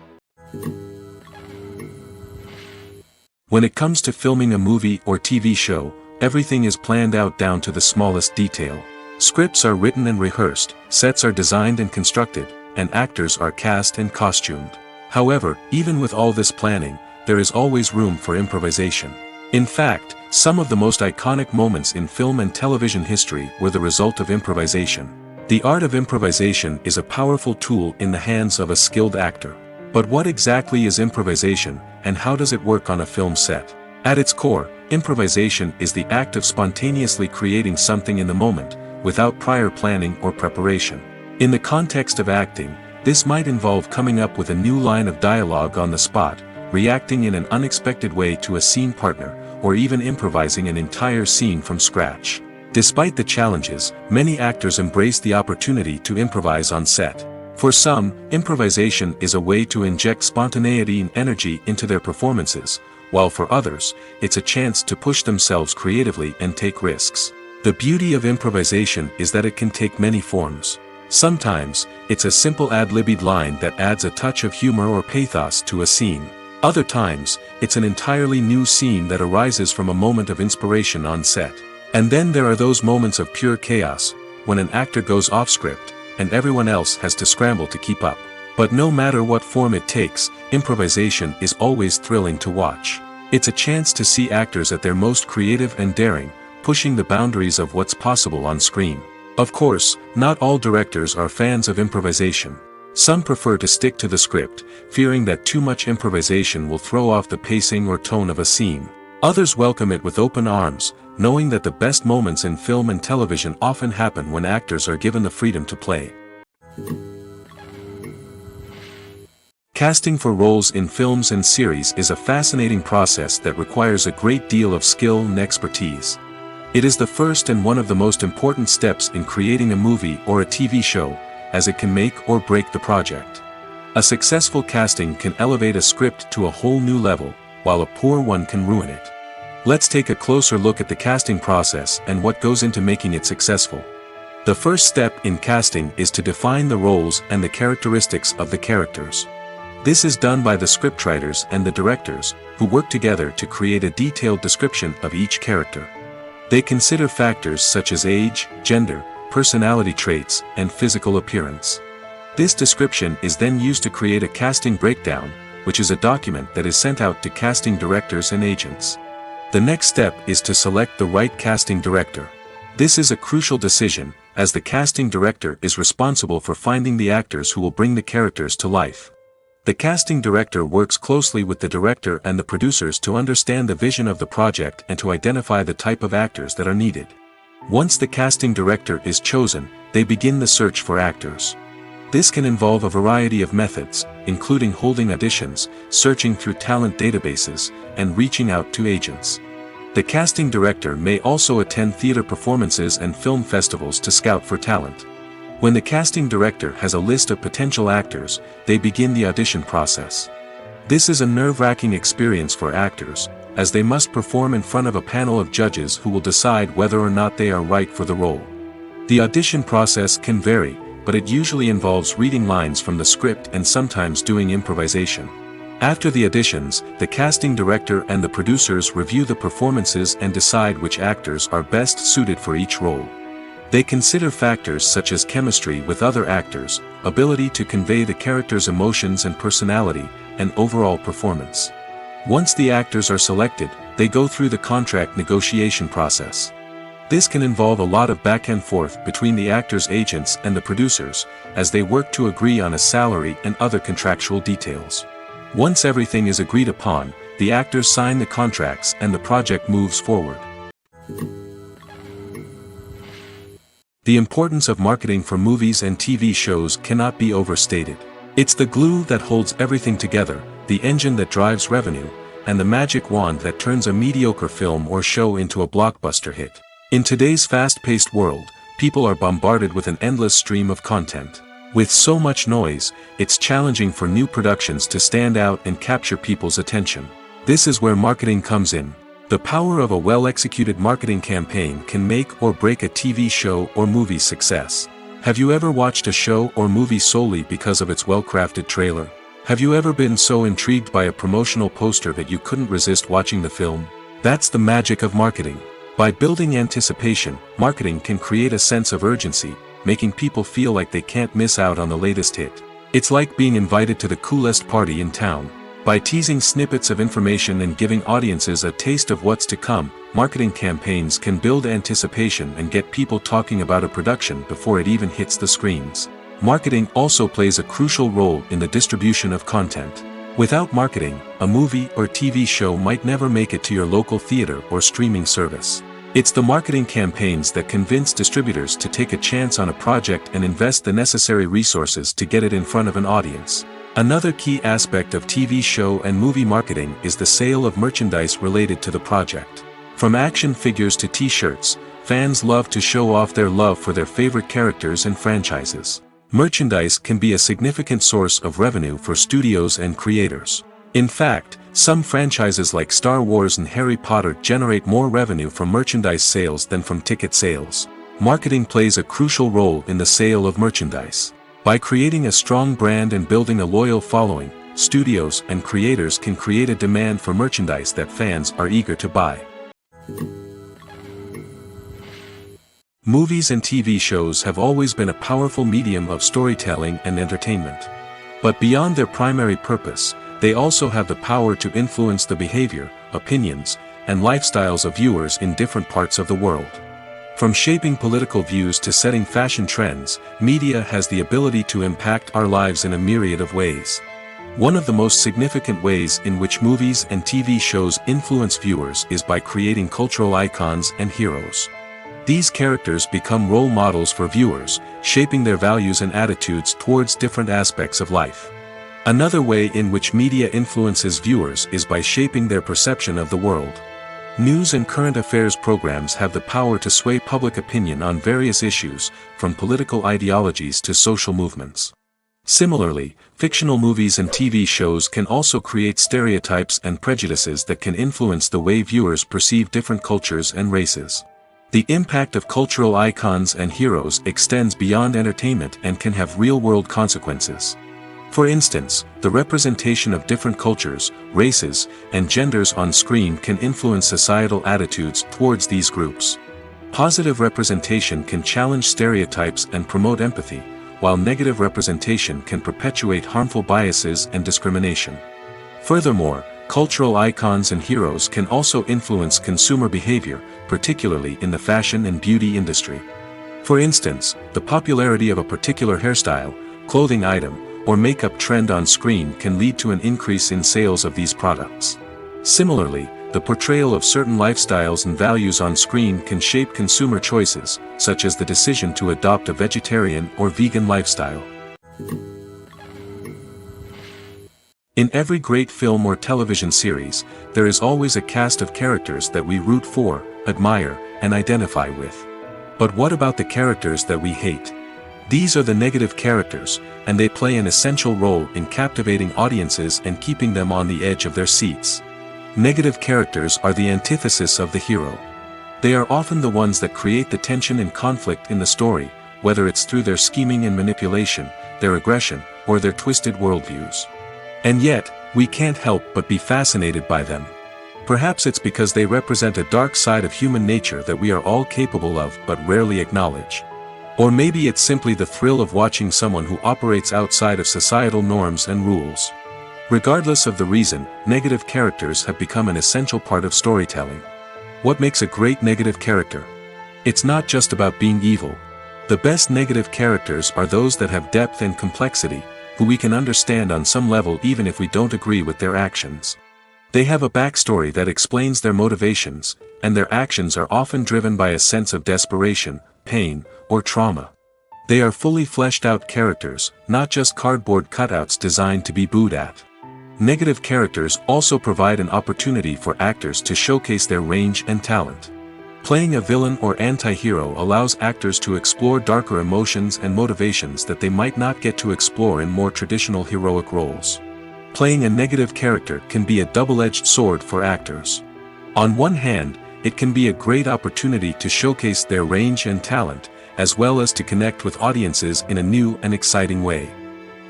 When it comes to filming a movie or TV show, everything is planned out down to the smallest detail. Scripts are written and rehearsed, sets are designed and constructed, and actors are cast and costumed. However, even with all this planning, there is always room for improvisation. In fact, some of the most iconic moments in film and television history were the result of improvisation. The art of improvisation is a powerful tool in the hands of a skilled actor. But what exactly is improvisation, and how does it work on a film set? At its core, improvisation is the act of spontaneously creating something in the moment, without prior planning or preparation. In the context of acting, this might involve coming up with a new line of dialogue on the spot, reacting in an unexpected way to a scene partner, or even improvising an entire scene from scratch. Despite the challenges, many actors embrace the opportunity to improvise on set. For some, improvisation is a way to inject spontaneity and energy into their performances, while for others, it's a chance to push themselves creatively and take risks. The beauty of improvisation is that it can take many forms. Sometimes, it's a simple ad-libbed line that adds a touch of humor or pathos to a scene. Other times, it's an entirely new scene that arises from a moment of inspiration on set. And then there are those moments of pure chaos, when an actor goes off script, and everyone else has to scramble to keep up. But no matter what form it takes, improvisation is always thrilling to watch. It's a chance to see actors at their most creative and daring, pushing the boundaries of what's possible on screen. Of course, not all directors are fans of improvisation. Some prefer to stick to the script, fearing that too much improvisation will throw off the pacing or tone of a scene. Others welcome it with open arms, knowing that the best moments in film and television often happen when actors are given the freedom to play. Casting for roles in films and series is a fascinating process that requires a great deal of skill and expertise. It is the first and one of the most important steps in creating a movie or a TV show, as it can make or break the project. A successful casting can elevate a script to a whole new level, while a poor one can ruin it. Let's take a closer look at the casting process and what goes into making it successful. The first step in casting is to define the roles and the characteristics of the characters. This is done by the scriptwriters and the directors, who work together to create a detailed description of each character. They consider factors such as age, gender, personality traits, and physical appearance. This description is then used to create a casting breakdown, which is a document that is sent out to casting directors and agents. The next step is to select the right casting director. This is a crucial decision, as the casting director is responsible for finding the actors who will bring the characters to life. The casting director works closely with the director and the producers to understand the vision of the project and to identify the type of actors that are needed. Once the casting director is chosen, they begin the search for actors. This can involve a variety of methods, including holding auditions, searching through talent databases, and reaching out to agents. The casting director may also attend theater performances and film festivals to scout for talent. When the casting director has a list of potential actors, they begin the audition process. This is a nerve-wracking experience for actors, as they must perform in front of a panel of judges who will decide whether or not they are right for the role. The audition process can vary, but it usually involves reading lines from the script and sometimes doing improvisation. After the auditions, the casting director and the producers review the performances and decide which actors are best suited for each role. They consider factors such as chemistry with other actors, ability to convey the character's emotions and personality, and overall performance. Once the actors are selected, they go through the contract negotiation process. This can involve a lot of back and forth between the actors' agents and the producers, as they work to agree on a salary and other contractual details. Once everything is agreed upon, the actors sign the contracts and the project moves forward. The importance of marketing for movies and TV shows cannot be overstated. It's the glue that holds everything together, the engine that drives revenue, and the magic wand that turns a mediocre film or show into a blockbuster hit. In today's fast-paced world, people are bombarded with an endless stream of content. With so much noise, it's challenging for new productions to stand out and capture people's attention. This is where marketing comes in. The power of a well-executed marketing campaign can make or break a TV show or movie's success. Have you ever watched a show or movie solely because of its well-crafted trailer? Have you ever been so intrigued by a promotional poster that you couldn't resist watching the film? That's the magic of marketing. By building anticipation, marketing can create a sense of urgency, making people feel like they can't miss out on the latest hit. It's like being invited to the coolest party in town. By teasing snippets of information and giving audiences a taste of what's to come, marketing campaigns can build anticipation and get people talking about a production before it even hits the screens. Marketing also plays a crucial role in the distribution of content. Without marketing, a movie or TV show might never make it to your local theater or streaming service. It's the marketing campaigns that convince distributors to take a chance on a project and invest the necessary resources to get it in front of an audience. Another key aspect of TV show and movie marketing is the sale of merchandise related to the project. From action figures to t-shirts, fans love to show off their love for their favorite characters and franchises. Merchandise can be a significant source of revenue for studios and creators. In fact, some franchises like Star Wars and Harry Potter generate more revenue from merchandise sales than from ticket sales. Marketing plays a crucial role in the sale of merchandise. By creating a strong brand and building a loyal following, studios and creators can create a demand for merchandise that fans are eager to buy. Movies and TV shows have always been a powerful medium of storytelling and entertainment. But beyond their primary purpose, they also have the power to influence the behavior, opinions, and lifestyles of viewers in different parts of the world. From shaping political views to setting fashion trends, media has the ability to impact our lives in a myriad of ways. One of the most significant ways in which movies and TV shows influence viewers is by creating cultural icons and heroes. These characters become role models for viewers, shaping their values and attitudes towards different aspects of life. Another way in which media influences viewers is by shaping their perception of the world. News and current affairs programs have the power to sway public opinion on various issues, from political ideologies to social movements. Similarly, fictional movies and TV shows can also create stereotypes and prejudices that can influence the way viewers perceive different cultures and races. The impact of cultural icons and heroes extends beyond entertainment and can have real-world consequences. For instance, the representation of different cultures, races, and genders on screen can influence societal attitudes towards these groups. Positive representation can challenge stereotypes and promote empathy, while negative representation can perpetuate harmful biases and discrimination. Furthermore, cultural icons and heroes can also influence consumer behavior, particularly in the fashion and beauty industry. For instance, the popularity of a particular hairstyle, clothing item, or makeup trend on screen can lead to an increase in sales of these products. Similarly, the portrayal of certain lifestyles and values on screen can shape consumer choices, such as the decision to adopt a vegetarian or vegan lifestyle. In every great film or television series, there is always a cast of characters that we root for, admire, and identify with. But what about the characters that we hate? These are the negative characters, and they play an essential role in captivating audiences and keeping them on the edge of their seats. Negative characters are the antithesis of the hero. They are often the ones that create the tension and conflict in the story, whether it's through their scheming and manipulation, their aggression, or their twisted worldviews. And yet, we can't help but be fascinated by them. Perhaps it's because they represent a dark side of human nature that we are all capable of but rarely acknowledge. Or maybe it's simply the thrill of watching someone who operates outside of societal norms and rules. Regardless of the reason, negative characters have become an essential part of storytelling. What makes a great negative character? It's not just about being evil. The best negative characters are those that have depth and complexity, who we can understand on some level even if we don't agree with their actions. They have a backstory that explains their motivations, and their actions are often driven by a sense of desperation, pain, or trauma. They are fully fleshed out characters, not just cardboard cutouts designed to be booed at. Negative characters also provide an opportunity for actors to showcase their range and talent. Playing a villain or anti-hero allows actors to explore darker emotions and motivations that they might not get to explore in more traditional heroic roles. Playing a negative character can be a double-edged sword for actors. On one hand, it can be a great opportunity to showcase their range and talent, as well as to connect with audiences in a new and exciting way.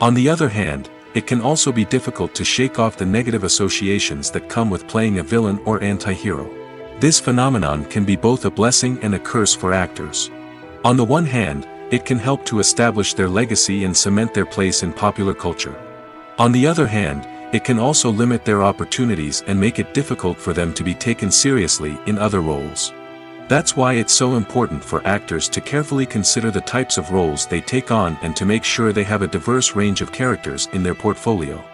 On the other hand, it can also be difficult to shake off the negative associations that come with playing a villain or anti-hero. This phenomenon can be both a blessing and a curse for actors. On the one hand, it can help to establish their legacy and cement their place in popular culture. On the other hand, it can also limit their opportunities and make it difficult for them to be taken seriously in other roles. That's why it's so important for actors to carefully consider the types of roles they take on and to make sure they have a diverse range of characters in their portfolio.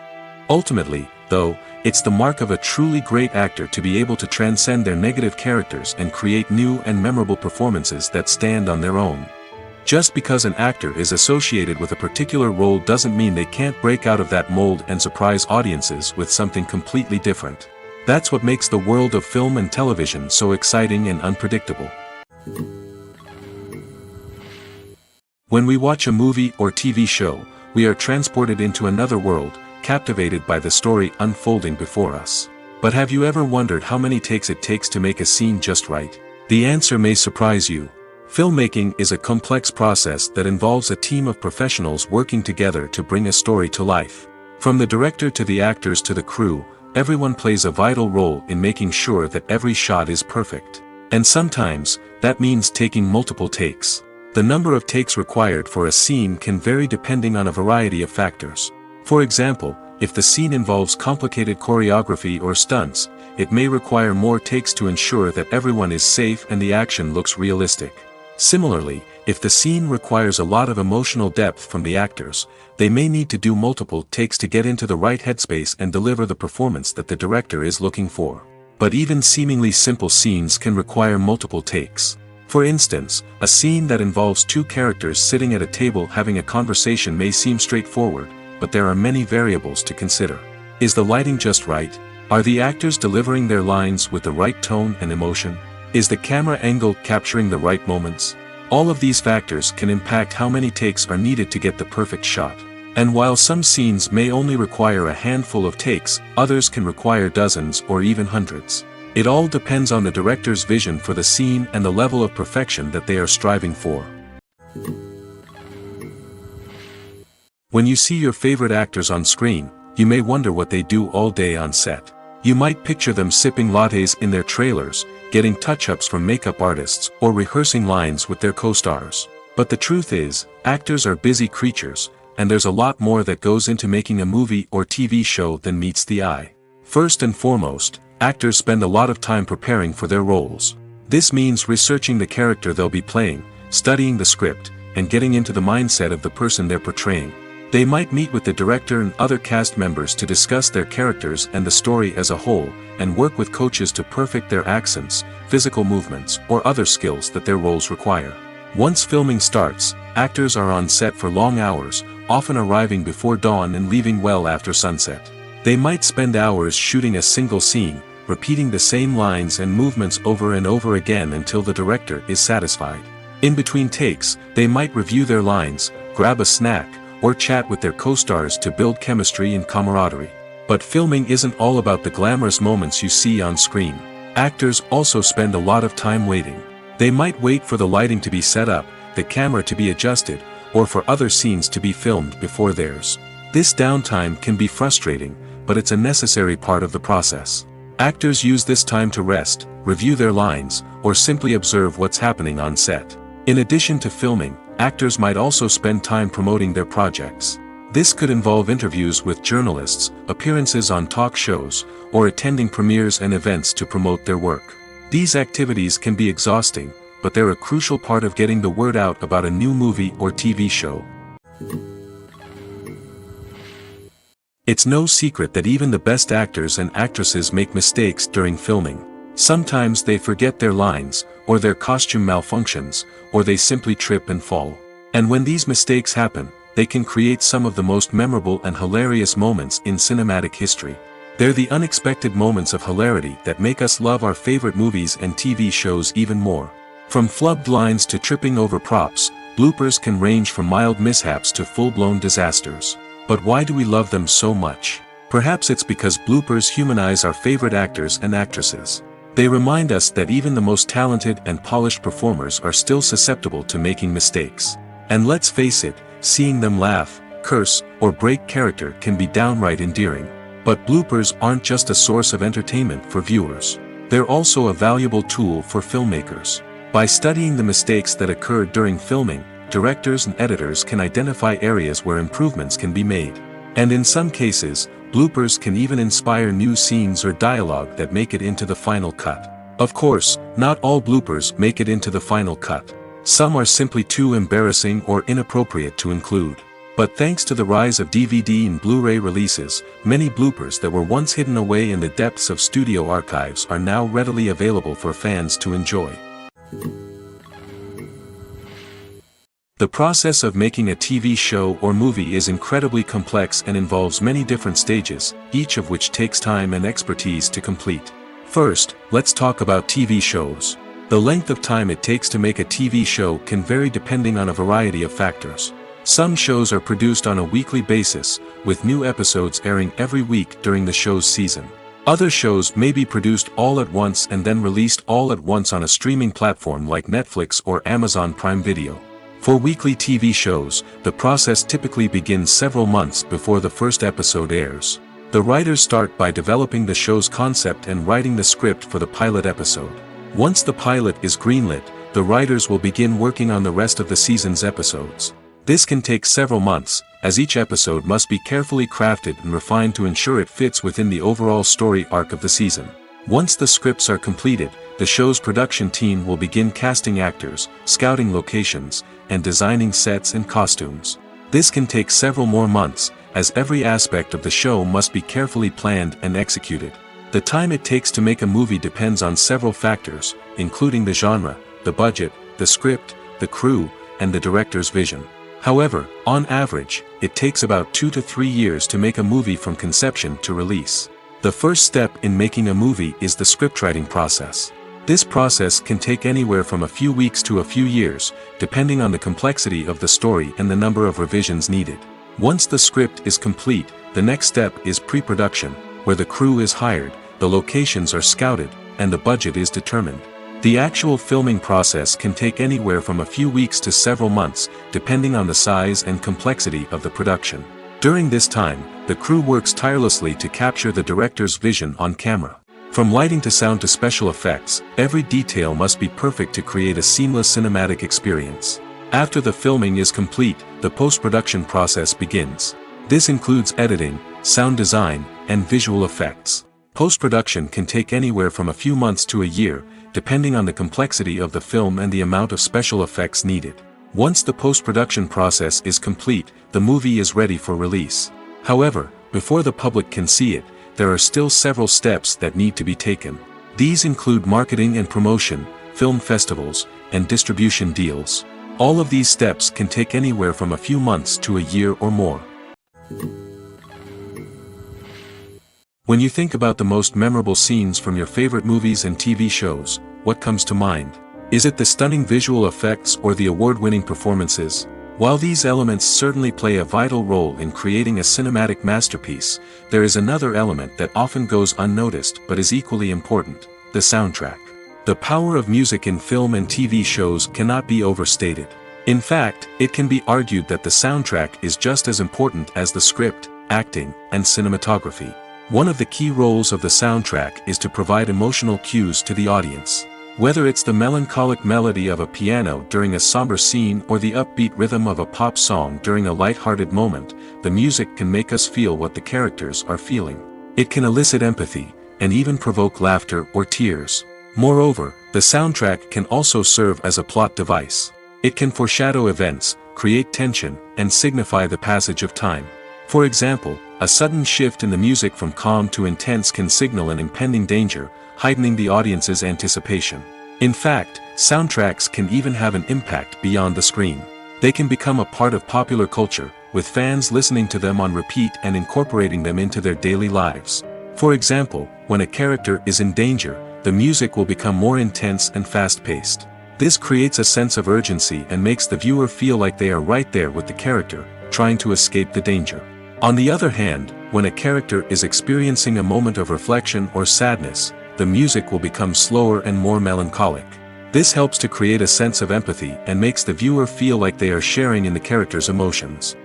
Ultimately, though, it's the mark of a truly great actor to be able to transcend their negative characters and create new and memorable performances that stand on their own. Just because an actor is associated with a particular role doesn't mean they can't break out of that mold and surprise audiences with something completely different. That's what makes the world of film and television so exciting and unpredictable. When we watch a movie or TV show, we are transported into another world, captivated by the story unfolding before us. But have you ever wondered how many takes it takes to make a scene just right? The answer may surprise you. Filmmaking is a complex process that involves a team of professionals working together to bring a story to life. From the director to the actors to the crew, everyone plays a vital role in making sure that every shot is perfect. And sometimes, that means taking multiple takes. The number of takes required for a scene can vary depending on a variety of factors. For example, if the scene involves complicated choreography or stunts, it may require more takes to ensure that everyone is safe and the action looks realistic. Similarly, if the scene requires a lot of emotional depth from the actors, they may need to do multiple takes to get into the right headspace and deliver the performance that the director is looking for. But even seemingly simple scenes can require multiple takes. For instance, a scene that involves two characters sitting at a table having a conversation may seem straightforward, but there are many variables to consider. Is the lighting just right? Are the actors delivering their lines with the right tone and emotion? Is the camera angle capturing the right moments? All of these factors can impact how many takes are needed to get the perfect shot. And while some scenes may only require a handful of takes, others can require dozens or even hundreds. It all depends on the director's vision for the scene and the level of perfection that they are striving for. When you see your favorite actors on screen, you may wonder what they do all day on set. You might picture them sipping lattes in their trailers, getting touch-ups from makeup artists, or rehearsing lines with their co-stars. But the truth is, actors are busy creatures, and there's a lot more that goes into making a movie or TV show than meets the eye. First and foremost, actors spend a lot of time preparing for their roles. This means researching the character they'll be playing, studying the script, and getting into the mindset of the person they're portraying. They might meet with the director and other cast members to discuss their characters and the story as a whole, and work with coaches to perfect their accents, physical movements, or other skills that their roles require. Once filming starts, actors are on set for long hours, often arriving before dawn and leaving well after sunset. They might spend hours shooting a single scene, repeating the same lines and movements over and over again until the director is satisfied. In between takes, they might review their lines, grab a snack, or chat with their co-stars to build chemistry and camaraderie. But filming isn't all about the glamorous moments you see on screen. Actors also spend a lot of time waiting. They might wait for the lighting to be set up, the camera to be adjusted, or for other scenes to be filmed before theirs. This downtime can be frustrating, but it's a necessary part of the process. Actors use this time to rest, review their lines, or simply observe what's happening on set. In addition to filming, actors might also spend time promoting their projects. This could involve interviews with journalists, appearances on talk shows, or attending premieres and events to promote their work. These activities can be exhausting, but they're a crucial part of getting the word out about a new movie or TV show. It's no secret that even the best actors and actresses make mistakes during filming. Sometimes they forget their lines, or their costume malfunctions, or they simply trip and fall. And when these mistakes happen, they can create some of the most memorable and hilarious moments in cinematic history. They're the unexpected moments of hilarity that make us love our favorite movies and TV shows even more. From flubbed lines to tripping over props, bloopers can range from mild mishaps to full-blown disasters. But why do we love them so much? Perhaps it's because bloopers humanize our favorite actors and actresses. They remind us that even the most talented and polished performers are still susceptible to making mistakes. And let's face it, seeing them laugh, curse, or break character can be downright endearing. But bloopers aren't just a source of entertainment for viewers. They're also a valuable tool for filmmakers. By studying the mistakes that occurred during filming, directors and editors can identify areas where improvements can be made. And in some cases, bloopers can even inspire new scenes or dialogue that make it into the final cut. Of course, not all bloopers make it into the final cut. Some are simply too embarrassing or inappropriate to include. But thanks to the rise of DVD and Blu-ray releases, many bloopers that were once hidden away in the depths of studio archives are now readily available for fans to enjoy. The process of making a TV show or movie is incredibly complex and involves many different stages, each of which takes time and expertise to complete. First, let's talk about TV shows. The length of time it takes to make a TV show can vary depending on a variety of factors. Some shows are produced on a weekly basis, with new episodes airing every week during the show's season. Other shows may be produced all at once and then released all at once on a streaming platform like Netflix or Amazon Prime Video. For weekly TV shows, the process typically begins several months before the first episode airs. The writers start by developing the show's concept and writing the script for the pilot episode. Once the pilot is greenlit, the writers will begin working on the rest of the season's episodes. This can take several months, as each episode must be carefully crafted and refined to ensure it fits within the overall story arc of the season. Once the scripts are completed, the show's production team will begin casting actors, scouting locations, and designing sets and costumes. This can take several more months, as every aspect of the show must be carefully planned and executed. The time it takes to make a movie depends on several factors, including the genre, the budget, the script, the crew, and the director's vision. However, on average, it takes about 2 to 3 years to make a movie from conception to release. The first step in making a movie is the scriptwriting process. This process can take anywhere from a few weeks to a few years, depending on the complexity of the story and the number of revisions needed. Once the script is complete, the next step is pre-production, where the crew is hired, the locations are scouted, and the budget is determined. The actual filming process can take anywhere from a few weeks to several months, depending on the size and complexity of the production. During this time, the crew works tirelessly to capture the director's vision on camera. From lighting to sound to special effects, every detail must be perfect to create a seamless cinematic experience. After the filming is complete, the post-production process begins. This includes editing, sound design, and visual effects. Post-production can take anywhere from a few months to a year, depending on the complexity of the film and the amount of special effects needed. Once the post-production process is complete, the movie is ready for release. However, before the public can see it, there are still several steps that need to be taken. These include marketing and promotion, film festivals, and distribution deals. All of these steps can take anywhere from a few months to a year or more. When you think about the most memorable scenes from your favorite movies and TV shows, what comes to mind? Is it the stunning visual effects or the award-winning performances? While these elements certainly play a vital role in creating a cinematic masterpiece, there is another element that often goes unnoticed but is equally important: the soundtrack. The power of music in film and TV shows cannot be overstated. In fact, it can be argued that the soundtrack is just as important as the script, acting, and cinematography. One of the key roles of the soundtrack is to provide emotional cues to the audience. Whether it's the melancholic melody of a piano during a somber scene or the upbeat rhythm of a pop song during a light-hearted moment, the music can make us feel what the characters are feeling. It can elicit empathy, and even provoke laughter or tears. Moreover, the soundtrack can also serve as a plot device. It can foreshadow events, create tension, and signify the passage of time. For example, A sudden shift in the music from calm to intense can signal an impending danger, heightening the audience's anticipation. In fact, soundtracks can even have an impact beyond the screen. They can become a part of popular culture, with fans listening to them on repeat and incorporating them into their daily lives. For example, when a character is in danger, the music will become more intense and fast-paced. This creates a sense of urgency and makes the viewer feel like they are right there with the character, trying to escape the danger. On the other hand, when a character is experiencing a moment of reflection or sadness, the music will become slower and more melancholic. This helps to create a sense of empathy and makes the viewer feel like they are sharing in the character's emotions.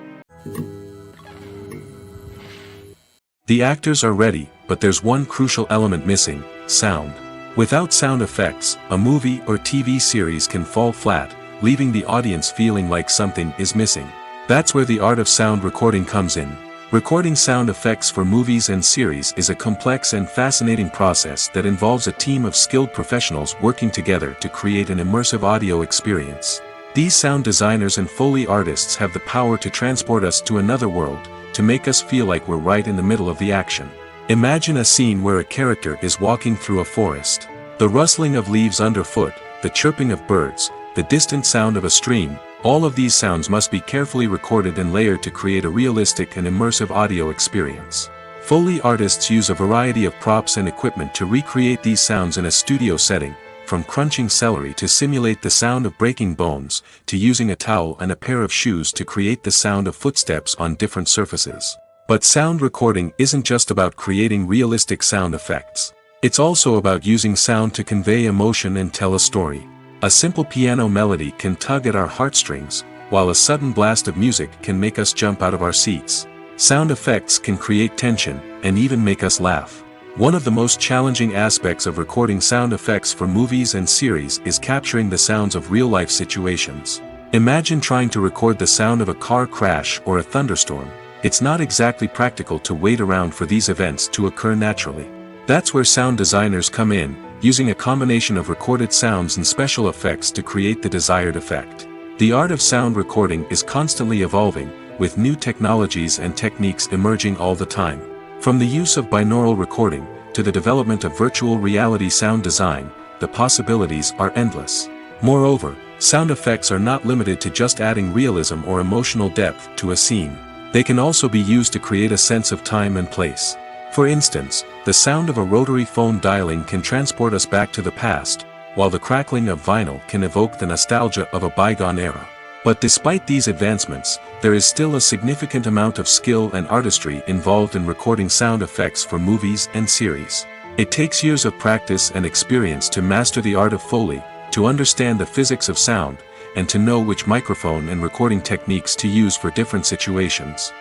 The actors are ready, but there's one crucial element missing: sound. Without sound effects, a movie or TV series can fall flat, leaving the audience feeling like something is missing. That's where the art of sound recording comes in. Recording sound effects for movies and series is a complex and fascinating process that involves a team of skilled professionals working together to create an immersive audio experience. These sound designers and Foley artists have the power to transport us to another world, to make us feel like we're right in the middle of the action. Imagine a scene where a character is walking through a forest. The rustling of leaves underfoot, the chirping of birds, the distant sound of a stream, all of these sounds must be carefully recorded and layered to create a realistic and immersive audio experience. Foley artists use a variety of props and equipment to recreate these sounds in a studio setting, from crunching celery to simulate the sound of breaking bones, to using a towel and a pair of shoes to create the sound of footsteps on different surfaces. But sound recording isn't just about creating realistic sound effects. It's also about using sound to convey emotion and tell a story. A simple piano melody can tug at our heartstrings, while a sudden blast of music can make us jump out of our seats. Sound effects can create tension, and even make us laugh. One of the most challenging aspects of recording sound effects for movies and series is capturing the sounds of real-life situations. Imagine trying to record the sound of a car crash or a thunderstorm. It's not exactly practical to wait around for these events to occur naturally. That's where sound designers come in, using a combination of recorded sounds and special effects to create the desired effect. The art of sound recording is constantly evolving, with new technologies and techniques emerging all the time. From the use of binaural recording, to the development of virtual reality sound design, the possibilities are endless. Moreover, sound effects are not limited to just adding realism or emotional depth to a scene. They can also be used to create a sense of time and place. For instance, the sound of a rotary phone dialing can transport us back to the past, while the crackling of vinyl can evoke the nostalgia of a bygone era. But despite these advancements, there is still a significant amount of skill and artistry involved in recording sound effects for movies and series. It takes years of practice and experience to master the art of Foley, to understand the physics of sound, and to know which microphone and recording techniques to use for different situations.